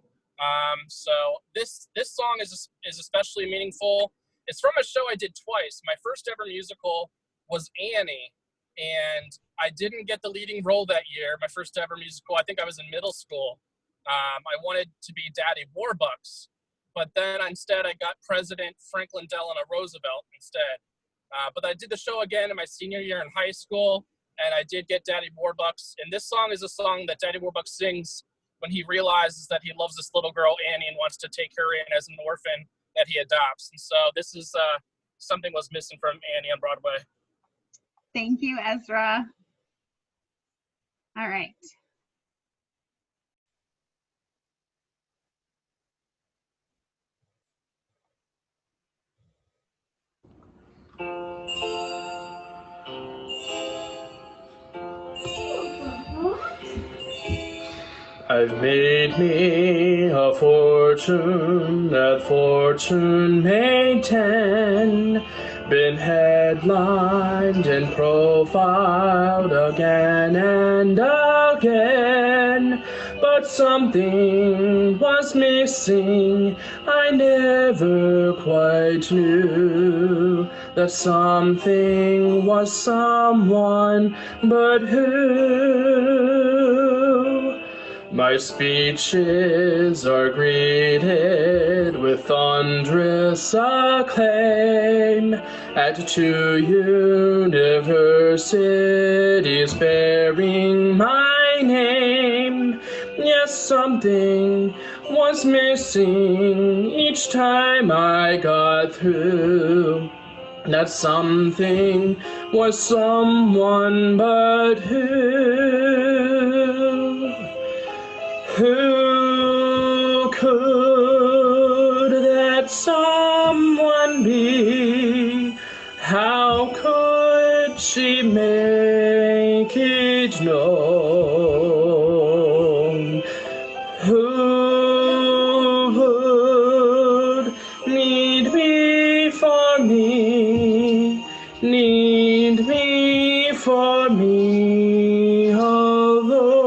So this song is especially meaningful. It's from a show I did twice. My first ever musical was Annie, and I didn't get the leading role that year. My first ever musical, I think I was in middle school. I wanted to be Daddy Warbucks, but then instead I got President Franklin Delano Roosevelt instead. But I did the show again in my senior year in high school, and I did get Daddy Warbucks. And this song is a song that Daddy Warbucks sings when he realizes that he loves this little girl, Annie, and wants to take her in as an orphan that he adopts. And so this is something was missing from Annie on Broadway. Thank you, Ezra. All right. I've made me a fortune, that fortune made 10, been headlined and profiled again and again, but something was missing, I never quite knew, that something was someone, but who? My speeches are greeted with thunderous acclaim at 2 universities bearing my name. Yes, something was missing each time I got through. That something was someone, but who? Who could that someone be? How could she make it known? Who would need me for me, need me for me alone?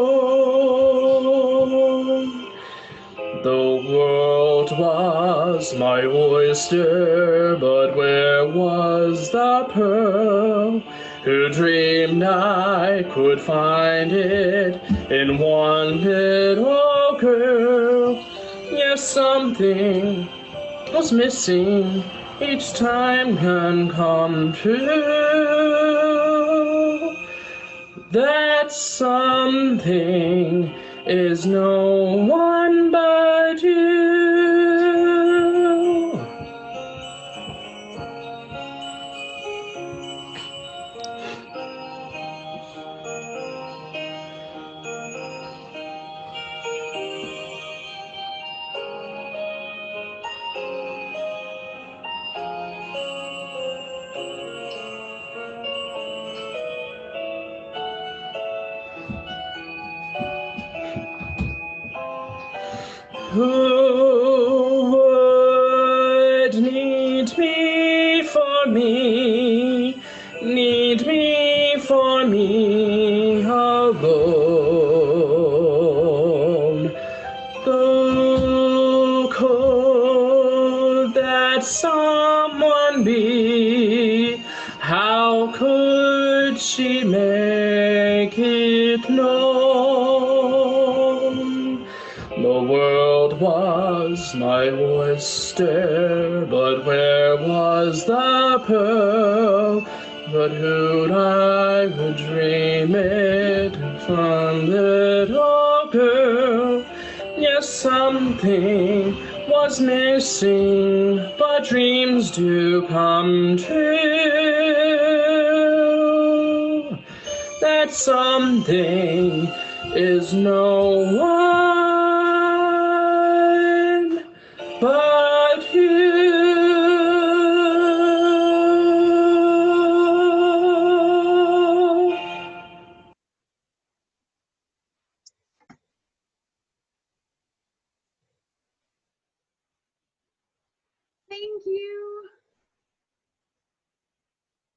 The world was my oyster, but where was the pearl? Who dreamed I could find it in one little girl? Yes, something was missing each time can come true. That something is no one but you. Who would need me for me, need me for me? me alone. Who could that someone be? How could she make it known? The world was my oyster, but where was the pearl? But who'd I would dream it from little girl? Yes, something was missing, but dreams do come true. That something is no one but you. Thank you.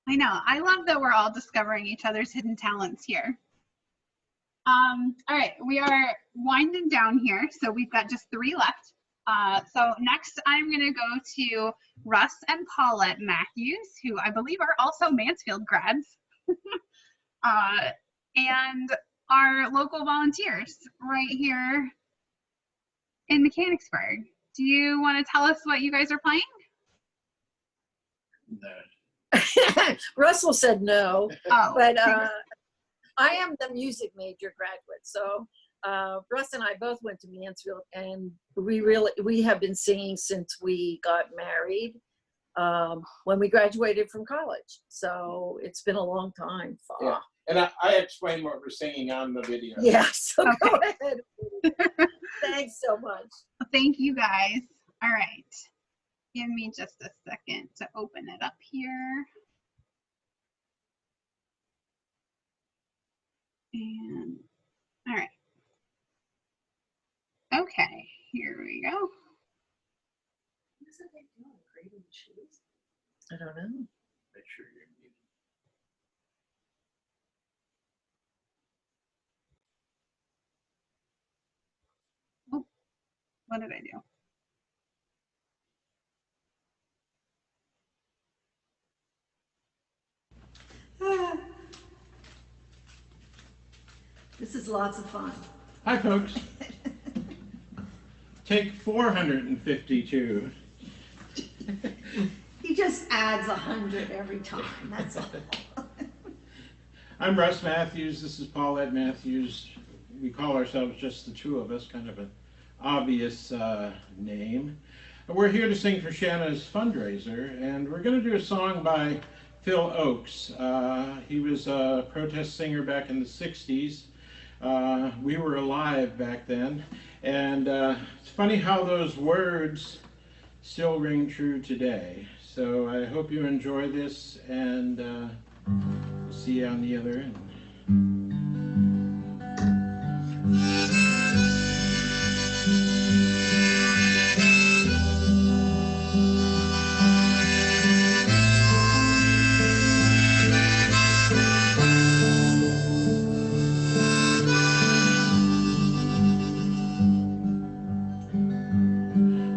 I know. I love that we're all discovering each other's hidden talents here. All right, we are winding down here, so we've got just 3 left. So next I'm gonna go to Russ and Paulette Matthews, who I believe are also Mansfield grads, and our local volunteers right here in Mechanicsburg. Do you want to tell us what you guys are playing? Russell said no, Oh. but I am the music major graduate. So Russ and I both went to Mansfield, and we have been singing since we got married when we graduated from college. So it's been a long time. Yeah. And I explained what we're singing on the video. Yeah, so go ahead. Thanks so much. Thank you guys. All right. Give me just a second to open it up here. And all right. Okay, here we go. I don't know. Make sure you're muted. Oh, what did I do? This is lots of fun. Hi, folks. Take 452. He just adds 100 every time, that's all. I'm Russ Matthews. This is Paulette Matthews. We call ourselves just the two of us, kind of an obvious name. We're here to sing for Shanna's fundraiser, and we're going to do a song by Phil Oakes. He was a protest singer back in the 60s. We were alive back then, and it's funny how those words still ring true today. So I hope you enjoy this, and we'll see you on the other end.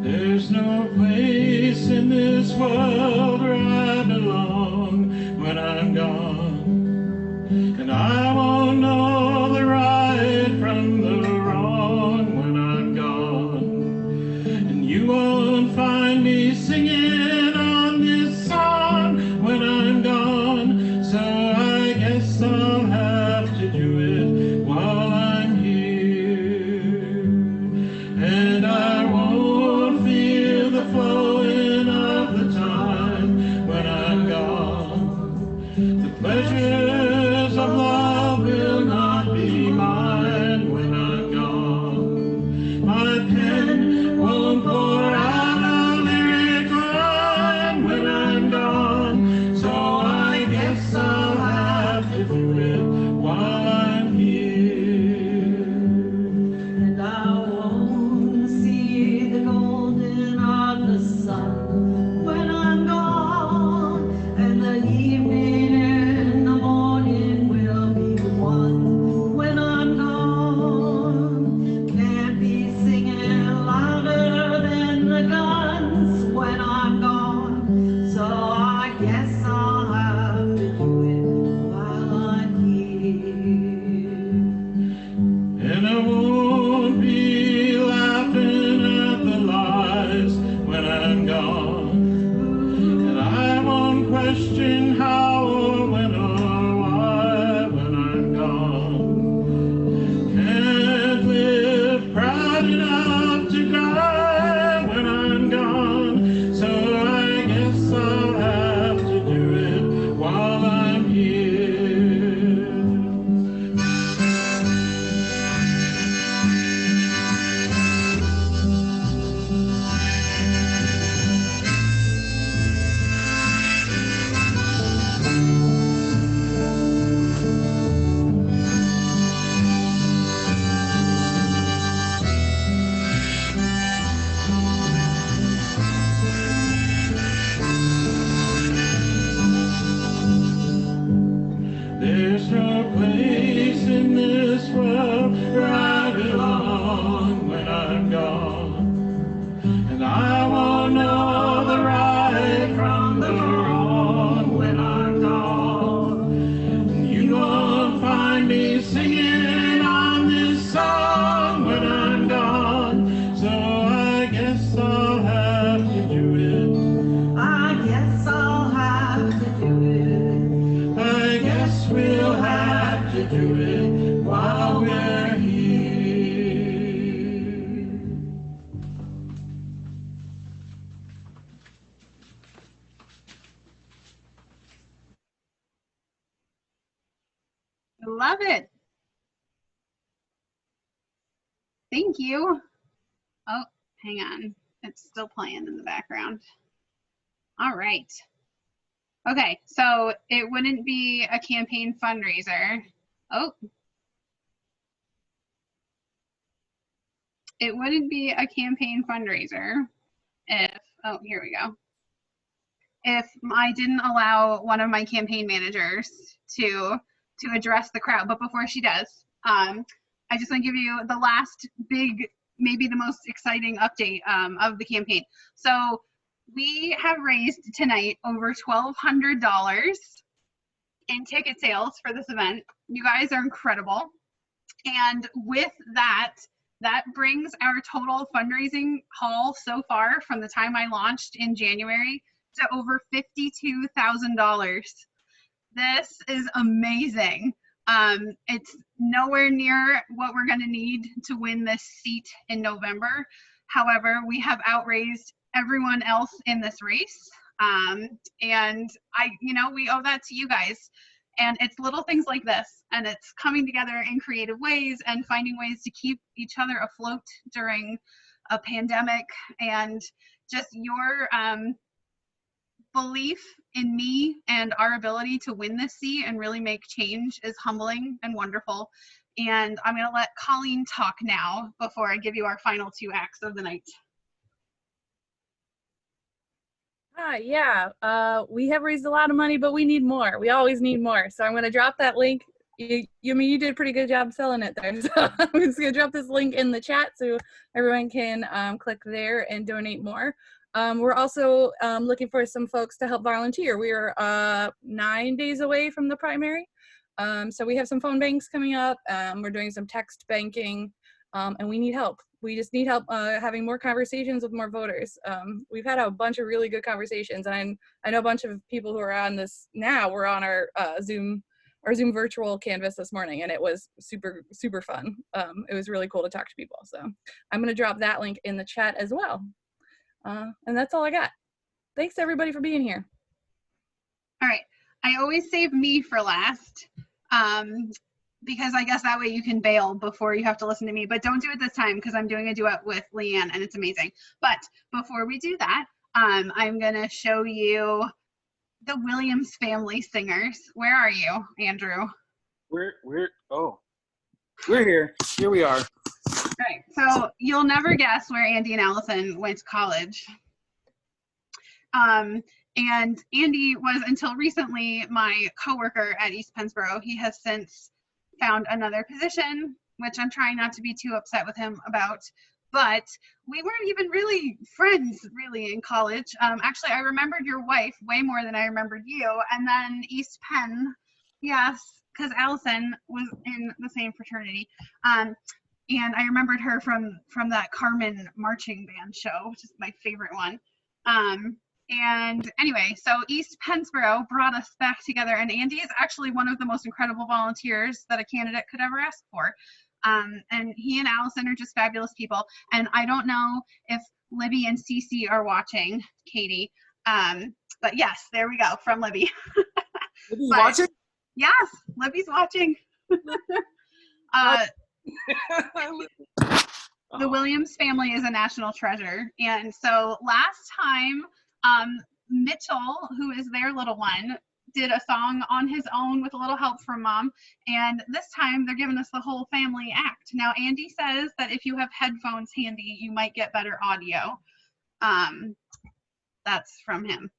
There's no place in this world where I belong when I'm gone, and I won't There's no place in this world where I belong when I'm gone. And I won't know the right from the wrong when I'm gone. And you won't find me singing on this song when I'm gone. So I guess I'll have to do it. I guess I'll have to do it. I guess we'll have to do it while we're here. Love it. Thank you. Oh, hang on. It's still playing in the background. All right. Okay, so it wouldn't be a campaign fundraiser. Oh. It wouldn't be a campaign fundraiser if, oh, here we go. If I didn't allow one of my campaign managers to address the crowd. But before she does, I just want to give you the last big, maybe the most exciting update of the campaign. So we have raised tonight over $1,200 in ticket sales for this event. You guys are incredible. And with that, that brings our total fundraising haul so far from the time I launched in January to over $52,000. This is amazing. It's nowhere near what we're going to need to win this seat in November. However, we have outraised everyone else in this race. And we owe that to you guys. And it's little things like this, and it's coming together in creative ways and finding ways to keep each other afloat during a pandemic. And just your belief in me and our ability to win this seat and really make change is humbling and wonderful. And I'm going to let Colleen talk now before I give you our final two acts of the night. Yeah, we have raised a lot of money, but we need more. We always need more. So I'm going to drop that link. You did a pretty good job selling it there. So I'm just going to drop this link in the chat so everyone can click there and donate more. We're also looking for some folks to help volunteer. We are 9 days away from the primary. So we have some phone banks coming up. We're doing some text banking, and we need help. We just need help having more conversations with more voters. We've had a bunch of really good conversations, and I know a bunch of people who are on this now. We're on our Zoom virtual canvas this morning, and it was super, super fun. It was really cool to talk to people. So I'm gonna drop that link in the chat as well. And that's all I got. Thanks everybody for being here. All right, I always save me for last. Because I guess that way you can bail before you have to listen to me, but don't do it this time because I'm doing a duet with Leanne and it's amazing. But before we do that, I'm gonna show you the Williams Family Singers. Where are you, Andrew? We're here. Here we are. All right, so you'll never guess where Andy and Allison went to college. And Andy was until recently my coworker at East Pennsboro. He has since found another position, which I'm trying not to be too upset with him about, but we weren't even really friends really in college. Actually, I remembered your wife way more than I remembered you, and then East Penn, yes, because Allison was in the same fraternity. And I remembered her from that Carmen marching band show, which is my favorite one. And anyway, so East Pennsboro brought us back together, and Andy is actually one of the most incredible volunteers that a candidate could ever ask for. And he and Allison are just fabulous people. And I don't know if Libby and Cece are watching, Katie. But yes, there we go, from Libby. Libby's watching? Yes, Libby's watching. The Williams family is a national treasure. And so last time, Mitchell, who is their little one, did a song on his own with a little help from mom. And this time they're giving us the whole family act. Now, Andy says that if you have headphones handy, you might get better audio. That's from him.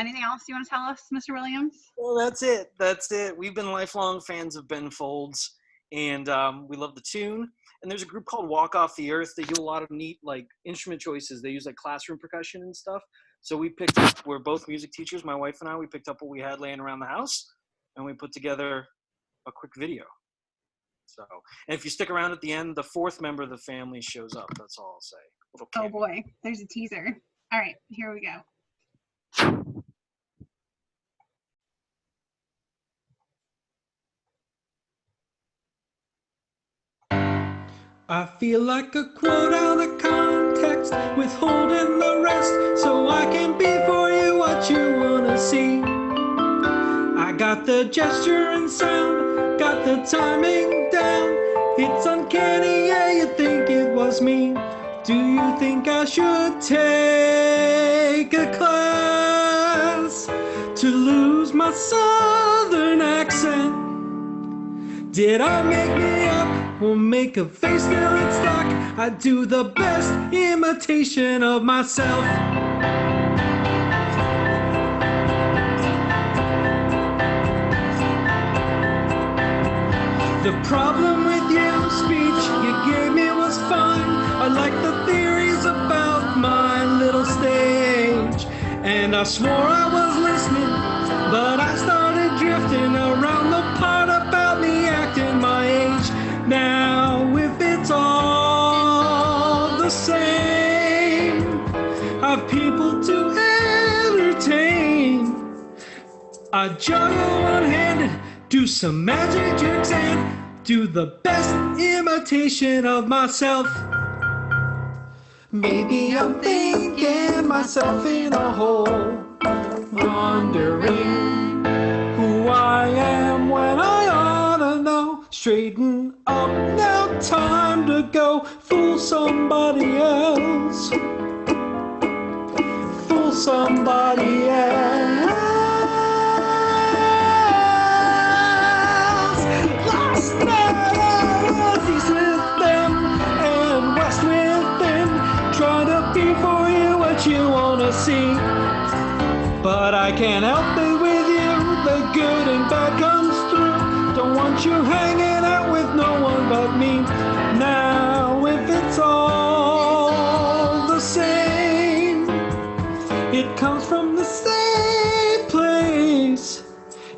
Anything else you want to tell us, Mr. Williams? Well, that's it. That's it. We've been lifelong fans of Ben Folds, and we love the tune. And there's a group called Walk Off the Earth. They do a lot of neat like instrument choices. They use like classroom percussion and stuff. So we picked up, we're both music teachers, my wife and I, we picked up what we had laying around the house, and we put together a quick video. So, and if you stick around at the end, the fourth member of the family shows up. That's all I'll say. Oh boy, there's a teaser. All right, here we go. I feel like a quote out of context, withholding the rest, so I can be for you what you wanna see. I got the gesture and sound, got the timing down. It's uncanny, yeah, you think it was me. Do you think I should take a class to lose my southern accent? Did I make me up or make a face till it's stuck? I do the best imitation of myself. The problem with your speech you gave me was fine. I like the theories about my little stage, and I swore I was listening, but I started drifting around the part about me acting my age. Now if it's all the same, I've people to entertain. I juggle one-handed, do some magic tricks, and do the best imitation of myself. Maybe I'm thinking myself in a hole, wondering who I am when I ought to know. Straighten up now, time to go. Fool somebody else, fool somebody else. Last night I was east with them and west with them, trying to be for you what you wanna see. But I can't help it with you, the good and bad comes through. Don't want you hanging out with no one but me. Now if it's all the same, it comes from the same place.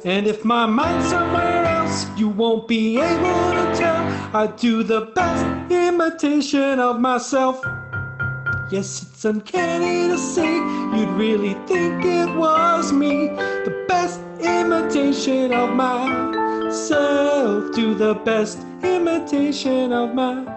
And if my mind's somewhere else, you won't be able to tell. I do the best imitation of myself. Yes, it's uncanny to see, you'd really think it was me. The best imitation of myself. Do the best imitation of myself.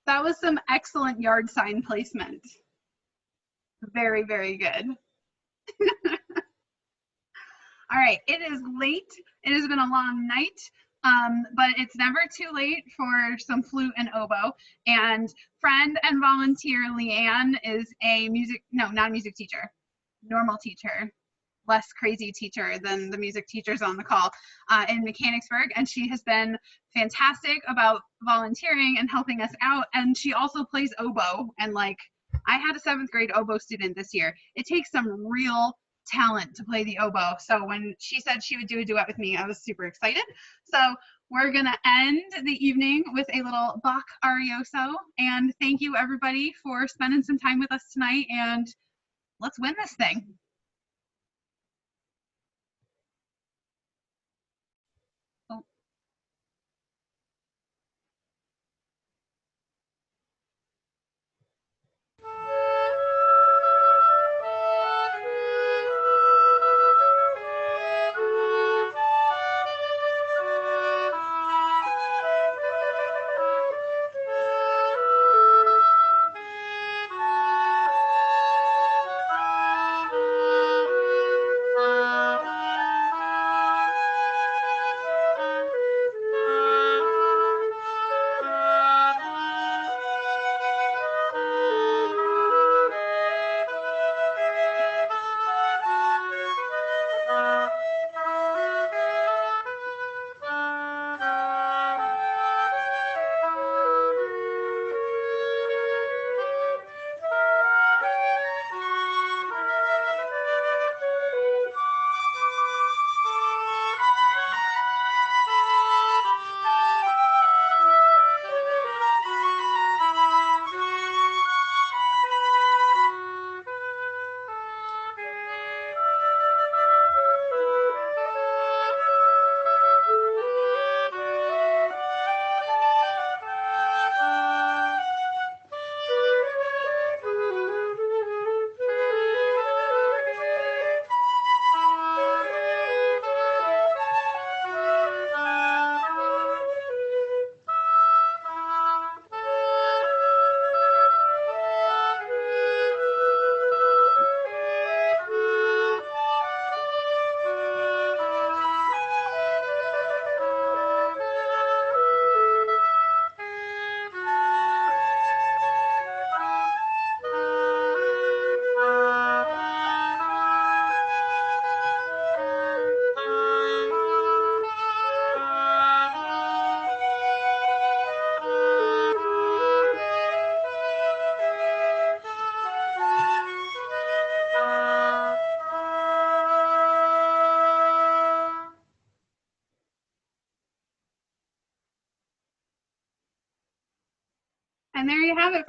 That was some excellent yard sign placement. Very, very good. All right, it is late. It has been a long night, but it's never too late for some flute and oboe. And friend and volunteer Leanne is a not a music teacher, normal teacher, less crazy teacher than the music teachers on the call in Mechanicsburg. And she has been fantastic about volunteering and helping us out. And she also plays oboe. And like, I had a 7th grade oboe student this year. It takes some real talent to play the oboe. So when she said she would do a duet with me, I was super excited. So we're gonna end the evening with a little Bach Arioso. And thank you everybody for spending some time with us tonight, and let's win this thing.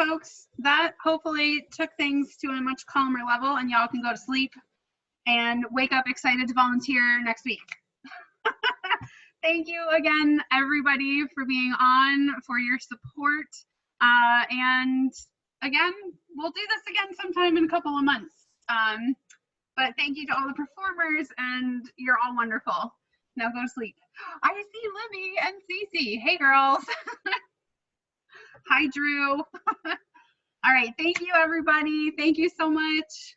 folks, that hopefully took things to a much calmer level and y'all can go to sleep and wake up excited to volunteer next week. Thank you again, everybody, for being on, for your support. And again, we'll do this again sometime in a couple of months. But thank you to all the performers, and you're all wonderful. Now go to sleep. I see Libby and Cece. Hey, girls. Hi, Drew. All right. Thank you, everybody. Thank you so much.